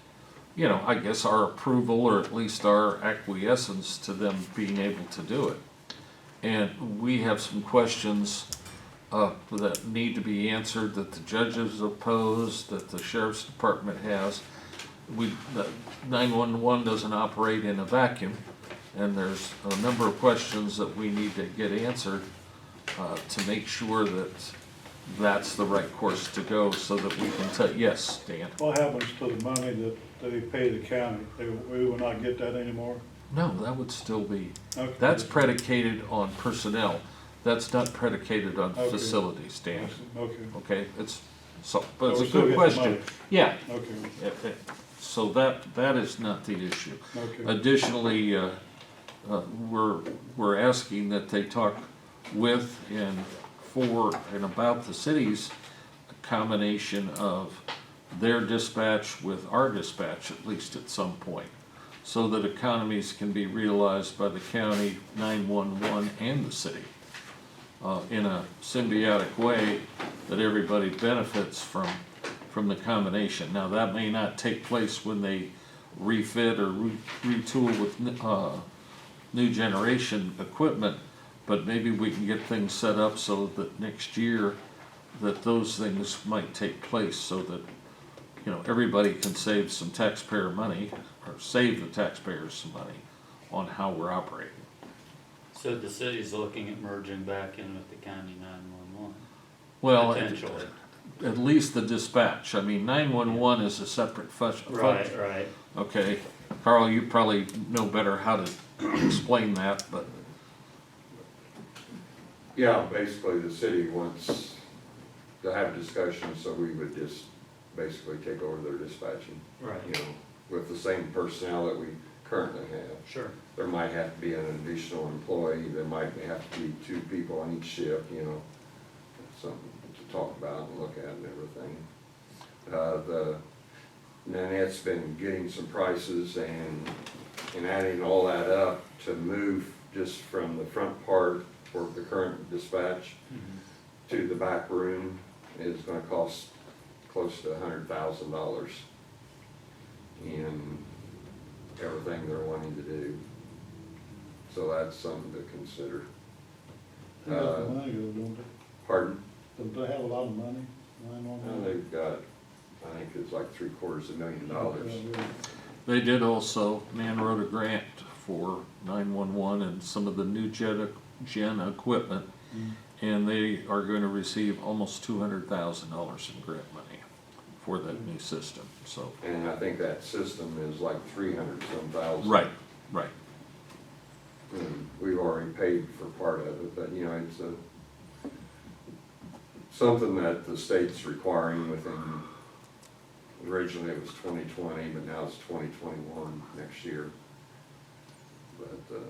I guess our approval or at least our acquiescence to them being able to do it. And we have some questions that need to be answered, that the judges oppose, that the sheriff's department has. The 911 doesn't operate in a vacuum, and there's a number of questions that we need to get answered to make sure that that's the right course to go, so that we can tell, yes, Dan? What happens to the money that they pay the county? We will not get that anymore? No, that would still be, Okay. that's predicated on personnel. That's not predicated on Okay. facilities, Dan. Okay. Okay, but it's So a we still good get the question. money. Yeah, Okay, so that is not the issue. okay. Additionally, we're asking that they talk with and for and about the city's combination of their dispatch with our dispatch, at least at some point. so that economies can be realized by the county, 911, and the city in a symbiotic way that everybody benefits from the combination. Now, that may not take place when they refit or retool with new generation equipment, but maybe we can get things set up so that next year that those things might take place, so that, you know, everybody can save some taxpayer money, or save the taxpayers some money on how we're operating. So the city's looking at merging back in with the county 911, Well, potentially. at least the dispatch. I mean, 911 is a separate function. Right. Okay, Carl, you probably know better how to explain that, but Yeah, basically the city wants to have discussions, so we would just basically take over their dispatching. Right. You know, with the same personnel that we currently have. Sure. There might have to be an additional employee, there might have to be 2 people on each shift, you know, something to talk about and look at and everything. Nanette's been getting some prices and adding all that up to move just from the front part for the current dispatch to the back room is gonna cost close to $100,000 in everything they're wanting to do. So that's something to consider. They got the money, though, don't they? Pardon? Don't they have a lot of money? Now they've got, I think it's like $750,000. they did also, Nan wrote a grant for 911 and some of the new gen equipment, and they are going to receive almost $200,000 in grant money for that new system, so. And I think that system is like 300-some thousand. Right. And we've already paid for part of it, but you know, it's something that the state's requiring within, originally it was 2020, but now it's 2021 next year. But,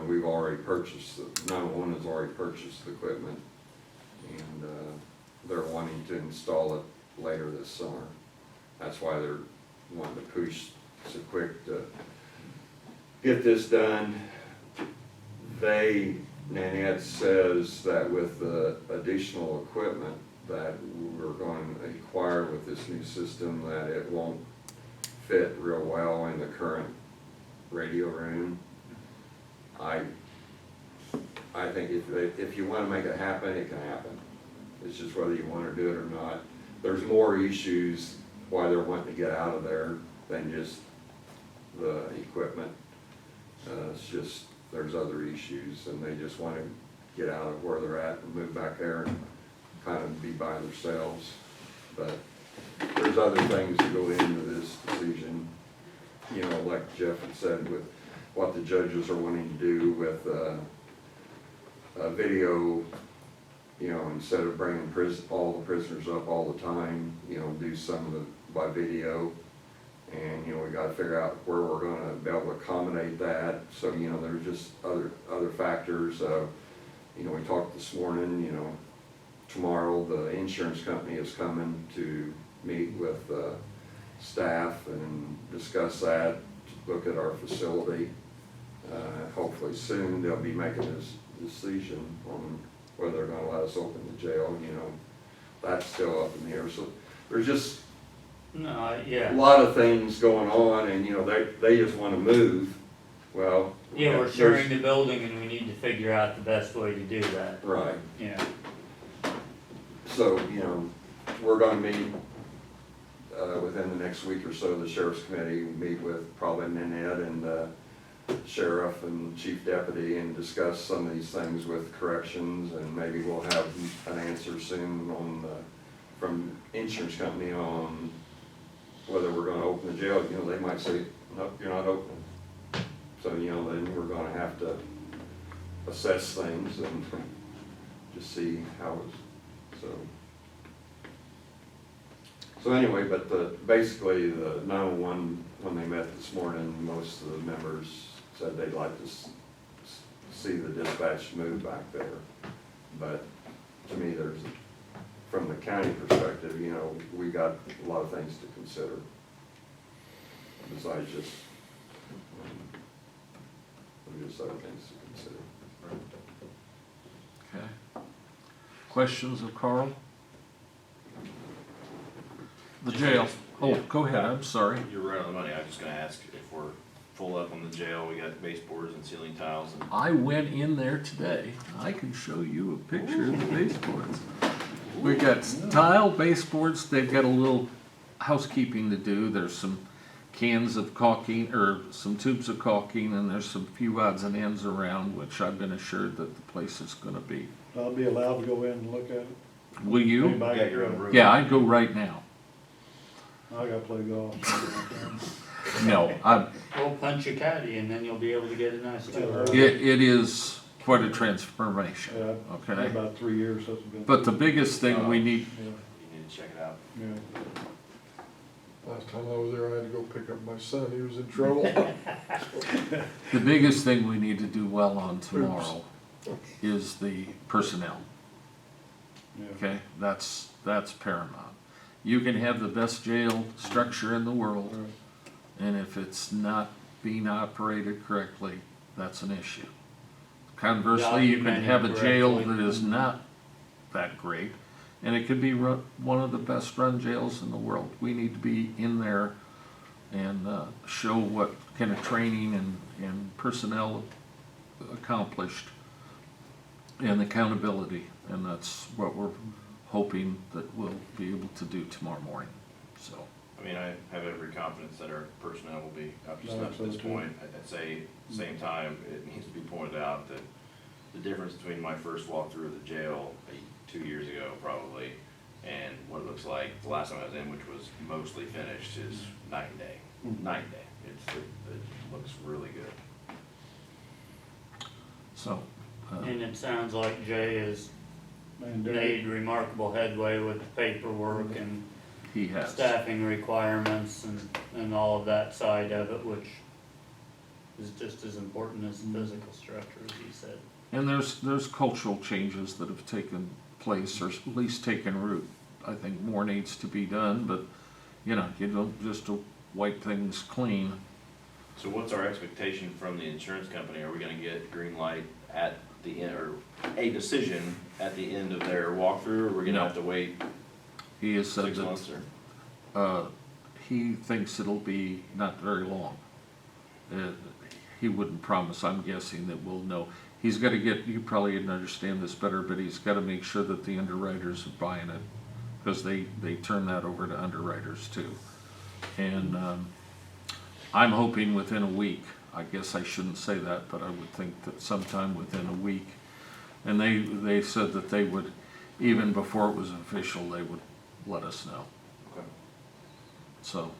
we've already purchased, 911 has already purchased the equipment, and they're wanting to install it later this summer. That's why they're wanting to push so quick to get this done. Nanette says that with the additional equipment that we're going to acquire with this new system, that it won't fit real well in the current radio room. I think if you want to make it happen, it can happen. It's just whether you want to do it or not. There's more issues why they're wanting to get out of there than just the equipment. It's just, there's other issues, and they just want to get out of where they're at and move back there and kind of be by themselves. But there's other things that go into this decision, you know, like Jeff had said, with what the judges are wanting to do with video, you know, instead of bringing all the prisoners up all the time, you know, do some of it by video. And, you know, we gotta figure out where we're gonna be able to accommodate that. So, you know, there's just other factors. You know, we talked this morning, you know, tomorrow the insurance company is coming to meet with staff and discuss that, look at our facility. Hopefully soon they'll be making this decision on whether they're gonna let us open the jail, you know. That's still up in the air. So there's just a lot of things going on, and you know, they just wanna move. Well. Yeah, we're sharing the building and we need to figure out the best way to do that. Right. Yeah. So, you know, we're gonna meet within the next week or so, the sheriff's committee, meet with probably Nanette and sheriff and chief deputy and discuss some of these things with corrections, and maybe we'll have an answer soon on from insurance company on whether we're gonna open the jail. You know, they might say, nope, you're not opening. So, you know, then we're gonna have to assess things and just see how it's, so anyway, but basically the 911, when they met this morning, most of the members said they'd like to see the dispatch move back there. But to me, from the county perspective, you know, we got a lot of things to consider besides just other things to consider. Okay. Questions of Carl? The jail. Oh, go ahead, I'm sorry. You're right on the money. I was just gonna ask if we're full up on the jail. We got baseboards and ceiling tiles and I went in there today. I can show you a picture of the baseboards. We got tile baseboards. They've got a little housekeeping to do. There's some cans of caulking, or some tubes of caulking, and there's some few odds and ends around, which I've been assured that the place is gonna be. I'll be allowed to go in and look at it. Will you? you got your own room. Yeah, I'd go right now. I gotta play golf. No, We'll punch a caddy and then you'll be able to get a nice tour. it is quite a transformation, Yeah, okay? about 3 years since it's been. But the biggest thing we need, Yeah, You need to check it out. yeah. Last time I was there, I had to go pick up my son, he was in trouble. the biggest thing we need to do well on tomorrow is the personnel, Yeah. okay? That's paramount. You can have the best jail structure in the world, Right. and if it's not being operated correctly, that's an issue. Conversely, you can have a jail Documented that is not that great, and it could be one of the best run jails in the world. We need to be in there and show what kind of training and personnel accomplished and accountability, and that's what we're hoping that we'll be able to do tomorrow morning, so. I mean, I have every confidence that our personnel will be up to No, snuff at this so too. point. I'd say, same time, it needs to be pointed out that the difference between my first walkthrough of the jail 2 years ago probably, and what it looks like the last time I was in, which was mostly finished, is night and day. Night and day. It looks really good. So, And it sounds like Jay has Man, made remarkable headway with the paperwork and he has. staffing requirements and all of that side of it, which is just as important as the physical structure, as he said. And there's cultural changes that have taken place, or at least taken root. I think more needs to be done, but, you know, you don't just wipe things clean. So what's our expectation from the insurance company? Are we gonna get green light at the end, or a decision at the end of their walkthrough, or we're gonna No. have to wait He has said 6 that, months or? he thinks it'll be not very long. He wouldn't promise, I'm guessing that we'll know. He's gotta get, you probably understand this better, but he's gotta make sure that the underwriters are buying it, because they turn that over to underwriters too. And, I'm hoping within a week. I guess I shouldn't say that, but I would think that sometime within a week. And they said that they would, even before it was official, they would let us know, Okay. so.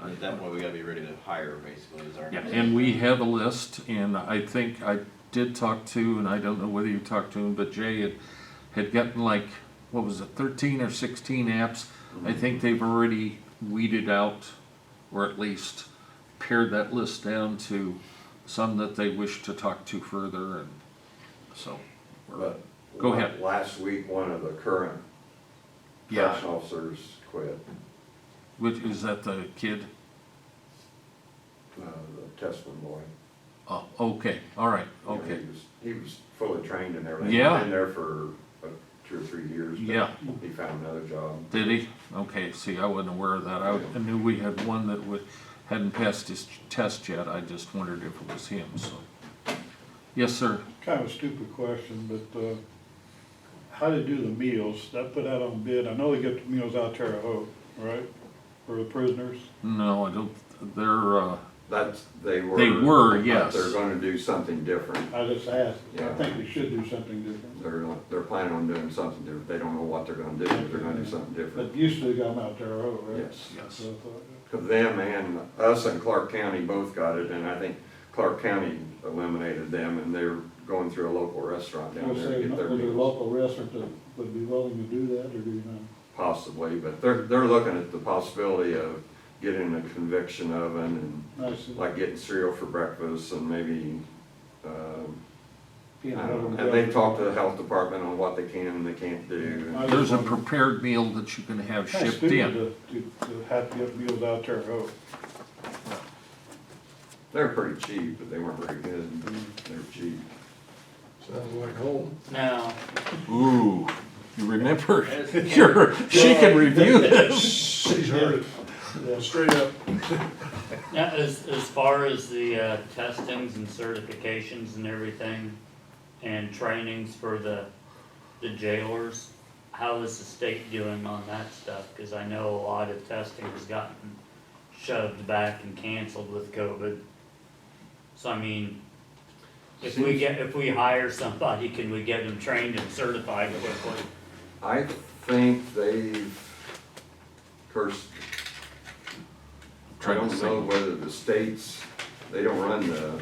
At that point, we gotta be ready to hire, basically, is our Yeah, next. and we have a list, and I think I did talk to, and I don't know whether you talked to him, but Jay had gotten like, what was it, 13 or 16 apps. I think they've already weeded out, or at least pared that list down to some that they wish to talk to further, and so. But Go ahead. Last week, one of the current Yeah, correction officers quit, which, is that the kid? the Testament boy. Oh, okay, all right, You know, okay. He was fully trained and everything. Yeah. Been there for 2 or 3 years. but Yeah. He found another job. Did he? Okay, see, I wasn't aware of that. I knew we had one that hadn't passed his test yet. I just wondered if it was him, so. Yes, sir. Kind of a stupid question, but, how they do the meals, that put out on bid, I know they get the meals out Terre Haute, right? For the prisoners? No, I don't, they're, They were. They were, but yes. They're gonna do something different. I just asked, I Yeah. think we should do something different. They're planning on doing something different. They don't know what they're gonna do, but they're gonna do something different. But used to got them out Terre Haute, right? Yes. yes. So I thought, Cause them and us and Clark County both got it, and I think Clark County eliminated them, and they're going through a local restaurant I down was there to saying, get their was there a meals. local restaurant that would be willing to do that, or do you know? Possibly, but they're looking at the possibility of getting a convection oven I see. and like getting cereal for breakfast and maybe, I Peanut don't butter know. and And they've jelly. talked to the health department on what they can and they can't do. I There's a just wondered- prepared meal that you can have Kinda shipped in. stupid to have to get meals out Terre Haute. They're pretty cheap, but they weren't very good. They were cheap. Sounds like home. Now, Ooh, you remember, she can review this. She's heard it, straight up. now, as far as the, testings and certifications and everything, and trainings for the jailers, how is the state doing on that stuff? Cause I know a lot of testing has gotten shoved back and canceled with COVID. So I mean, if we hire somebody, can we get them trained and certified quickly? I think they've, of course, I Trying to don't see. know whether the states, they don't run the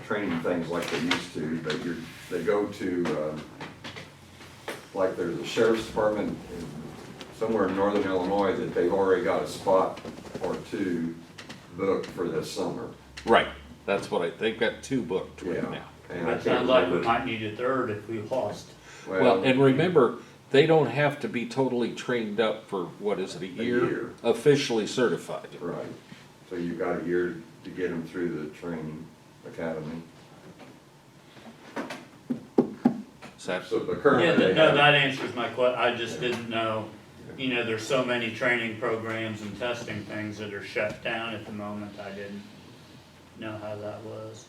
training things like they used to, but they go to, like there's a sheriff's department somewhere in northern Illinois that they've already got a spot or two booked for this summer. Right, that's what they've got 2 booked right Yeah. now. And I That can't sounds like we remember. might need a third if we lost. Well, and remember, they don't have to be totally trained up for, what is it, a year? year. Officially certified. Right, so you've got a year to get them through the training academy. Is that, So the Yeah, current, they no, have, that answers my I just didn't know, you know, there's so many training programs and testing things that are shut down at the moment, I didn't know how that was.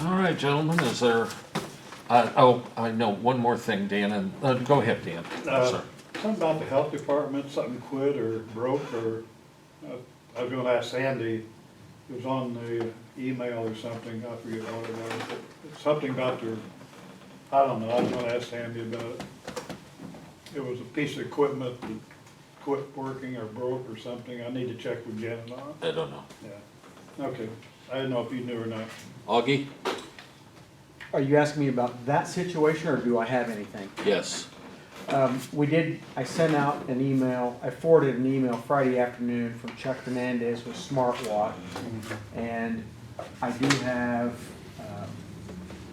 all right, gentlemen, is there, I know, one more thing, Dan, and, go ahead, Dan. Sorry. Something about the health department, something quit or broke, or, I was gonna ask Sandy, it was on the email or something, I forget what it was, but something about their, I don't know, I was gonna ask Sandy about it. It was a piece of equipment that quit working or broke or something, I need to check with Janet on it. I don't know. Yeah, okay, I didn't know if you knew or not. Augie? Are you asking me about that situation, or do I have anything? Yes. I sent out an email, I forwarded an email Friday afternoon from Chuck Hernandez with SmartWatch, and I do have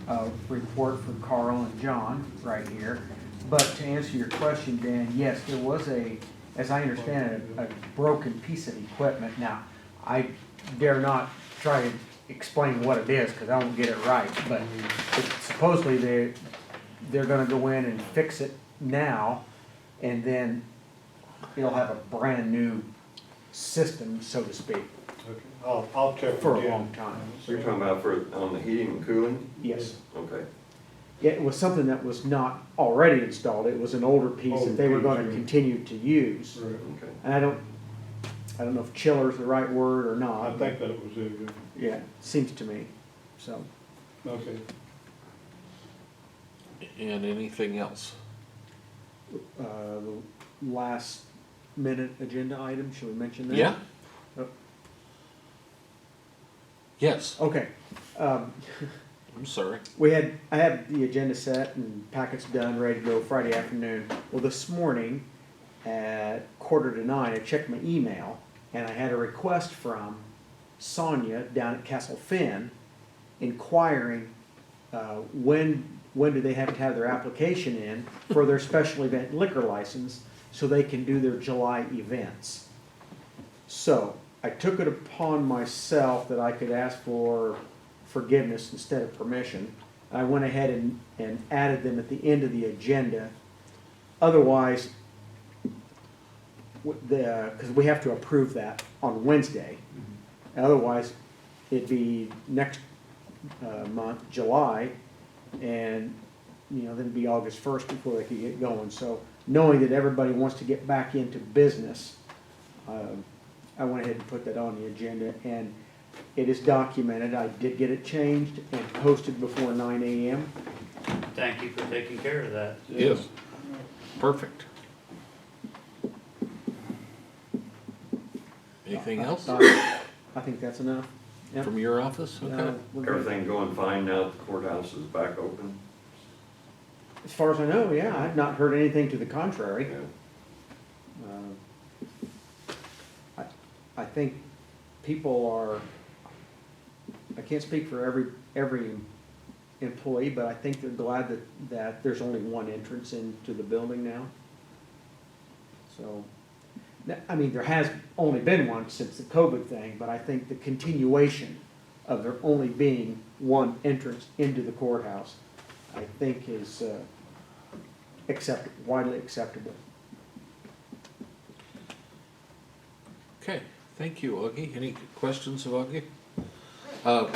a report from Carl and John right here. But to answer your question, Dan, yes, there was as I understand it, a broken piece of equipment. Now, I dare not try to explain what it is, because I won't get it right, but supposedly they're gonna go in and fix it now, and then it'll have a brand new system, so to speak, Okay, I'll check for a with long Janet. time. so you're talking about on the heating and cooling? Yes. Okay. Yeah, it was something that was not already installed. It was an older piece that they were gonna Older piece, yeah. continue to use. Right. Okay. And I don't know if chiller's the right word or not. I think that it was it, Yeah, seems to me, so. okay. And anything else? The last minute agenda item, should we mention that? Yeah? Oh. Yes, Okay. I'm sorry. I had the agenda set and packets done, ready to go Friday afternoon. Well, this morning at 8:45, I checked my email, and I had a request from Sonia down at Castle Finn inquiring, when do they have to have their application in for their special event liquor license so they can do their July events. So I took it upon myself that I could ask for forgiveness instead of permission. I went ahead and added them at the end of the agenda. Otherwise, because we have to approve that on Wednesday. Otherwise, it'd be next month, July, and, then it'd be August 1st before they could get going. So knowing that everybody wants to get back into business, I went ahead and put that on the agenda, and it is documented. I did get it changed and posted before 9 a.m. Thank you for taking care of that. Yes. Perfect. Anything else I think that's enough. Yep. from your office? Okay. We're good. Everything going fine now that the courthouse is back open? As far as I know, yeah, I've not heard anything to the contrary. Yeah. I think people are, I can't speak for every employee, but I think they're glad that there's only one entrance into the building now. So, I mean, there has only been one since the COVID thing, but I think the continuation of there only being one entrance into the courthouse, I think is widely acceptable. Okay, thank you, Augie. Any questions of Augie?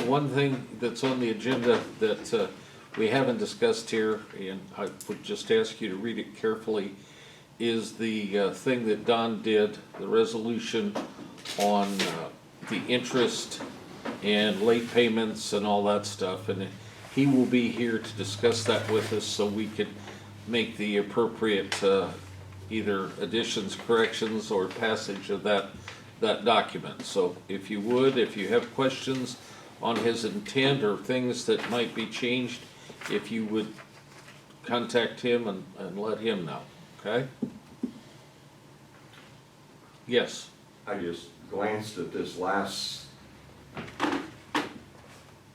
One thing that's on the agenda that we haven't discussed here, and I would just ask you to read it carefully, is the thing that Don did, the resolution on the interest and late payments and all that stuff. And he will be here to discuss that with us so we can make the appropriate either additions, corrections, or passage of that document. So if you would, if you have questions on his intent or things that might be changed, if you would contact him and let him know, okay? Yes. I just glanced at this last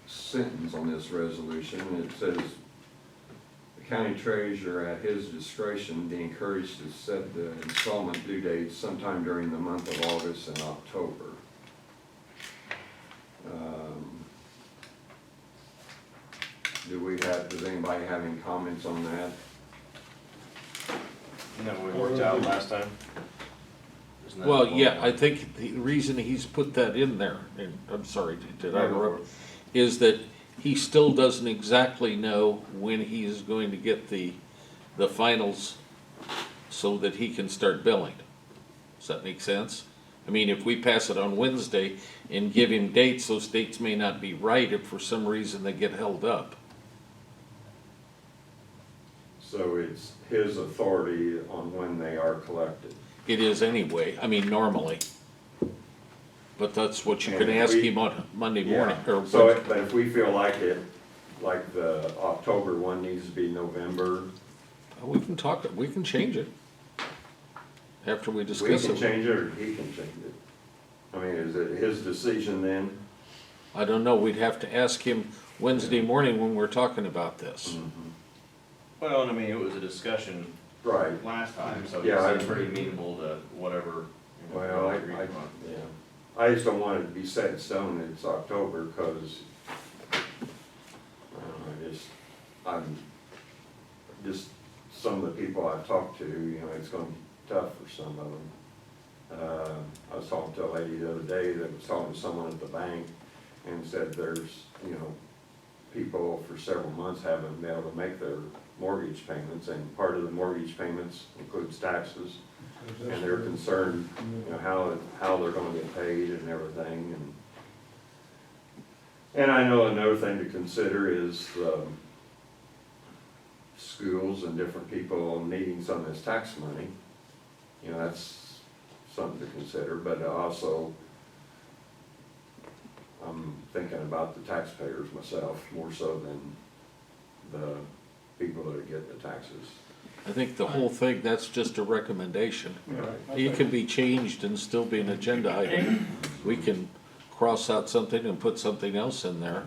sentence on this resolution. It says, the county treasurer at his discretion be encouraged to set the installment due dates sometime during the month of August and October. Does anybody have any comments on that? No, we worked out last time. Isn't that Well, the yeah, one? I think the reason he's put that in there, and I'm sorry, did I interrupt? Is that he still doesn't exactly know when he is going to get the finals so that he can start billing. Does that make sense? I mean, if we pass it on Wednesday and give him dates, those dates may not be right if for some reason they get held up. So it's his authority on when they are collected. It is anyway, I mean, normally. But that's what you can And ask we- him on Monday morning, or So, but if we feel like like the October one needs to be November, we can talk, we can change it. After we we discuss can it. change it or he can change it. I mean, is it his decision then? I don't know, we'd have to ask him Wednesday morning when we're talking about this. Well, and I mean, it was a discussion Right. last time, so Yeah, I- he's pretty amenable to whatever. you know, Well, we agreed upon. yeah. I just don't want it to be set in stone that it's October, cause, I'm some of the people I've talked to, you know, it's gonna be tough for some of them. I was talking to a lady the other day that was talking to someone at the bank and said there's, you know, people for several months haven't been able to make their mortgage payments, and part of the mortgage payments includes taxes. And they're concerned, you know, how they're gonna get paid and everything, and I know another thing to consider is, schools and different people needing some of this tax money. You know, that's something to consider, but also, I'm thinking about the taxpayers myself, more so than the people that are getting the taxes. I think the whole thing, that's just a recommendation. Right. It can be changed and still be an agenda item. We can cross out something and put something else in there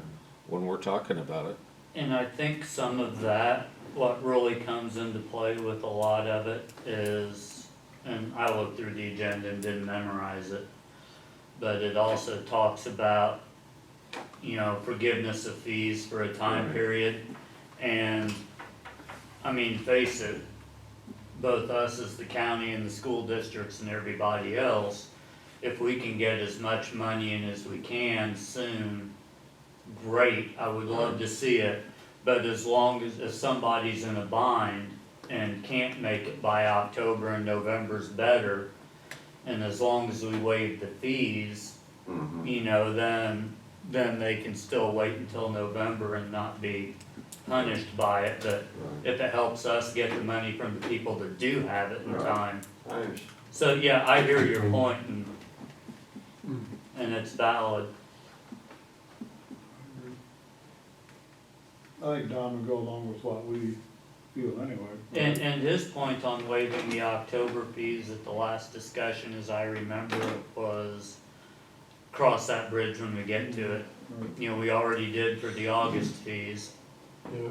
when we're talking about it. And I think some of that, what really comes into play with a lot of it is, and I looked through the agenda and didn't memorize it, but it also talks about, you know, forgiveness of fees for a time period. And, I mean, face it, both us as the county and the school districts and everybody else, if we can get as much money in as we can soon, great, I would love to see it. But as long as, if somebody's in a bind and can't make it by October and November's better, and as long as we waive the fees, you know, then they can still wait until November and not be punished by it. But if it helps us get the money from the people that do have it in Right. time. I understand. So, yeah, I hear your point, and it's valid. I think Don would go along with what we feel anyway. And his point on waiving the October fees at the last discussion, as I remember it, was cross that bridge when we get to it. You know, we already did for the August fees. Yeah,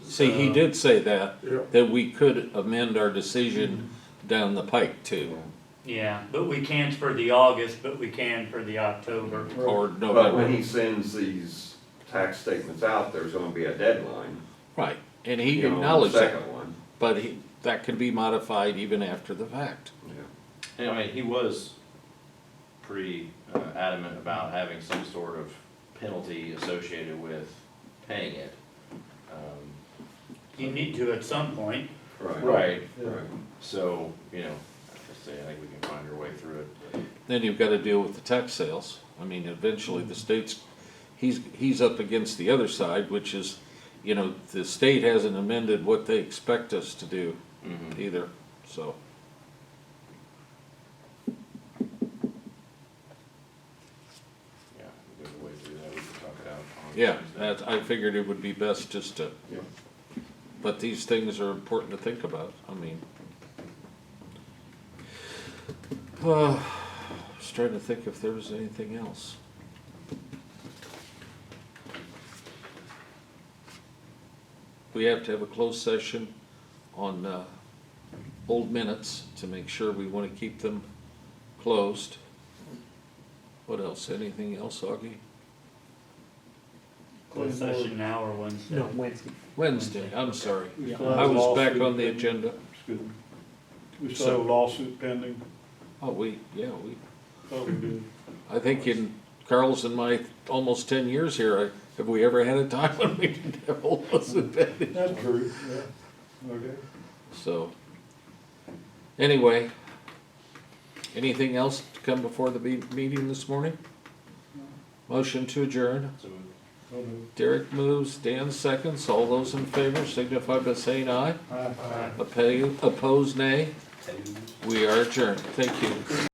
See, he did say yeah. that we could amend our decision down the pike too. Yeah, but we can't for the August, but we can for the October. or But November. when he sends these tax statements out, there's gonna be a deadline. Right, and he you know, on the acknowledged that, second one. but that can be modified even after the fact. Yeah. And I mean, he was pretty adamant about having some sort of penalty associated with paying it. You need to at some point. Right, Yeah. so, you know, like I say, I think we can find our way through it. Then you've gotta deal with the tax sales. I mean, eventually the state's, he's up against the other side, which is, you know, the state hasn't amended what they expect us to do Mhm. either, so. Yeah, we can go way through that, we can talk it out. on Yeah, Tuesday. I figured it would be best just to, Yeah. but these things are important to think about, I mean. I was trying to think if there was anything else. We have to have a closed session on, old minutes to make sure we wanna keep them closed. What else, anything else, Augie? Closed session now or Wednesday? No, Wednesday. Wednesday, I'm sorry. We Yeah. still have I a was back lawsuit on the pending. agenda. Excuse me. We still have a lawsuit pending. Oh, we, Oh, we do. I think in Carl's and my almost 10 years here, have we ever had a time when we didn't have a lawsuit pending? That's true, yeah. Okay. So, anyway, anything else to come before the meeting this morning? Motion to adjourn. So Okay. Derek moves, Dan seconds. All those in favor signify by saying aye. Aye. Opposed, nay. We are adjourned. Thank you.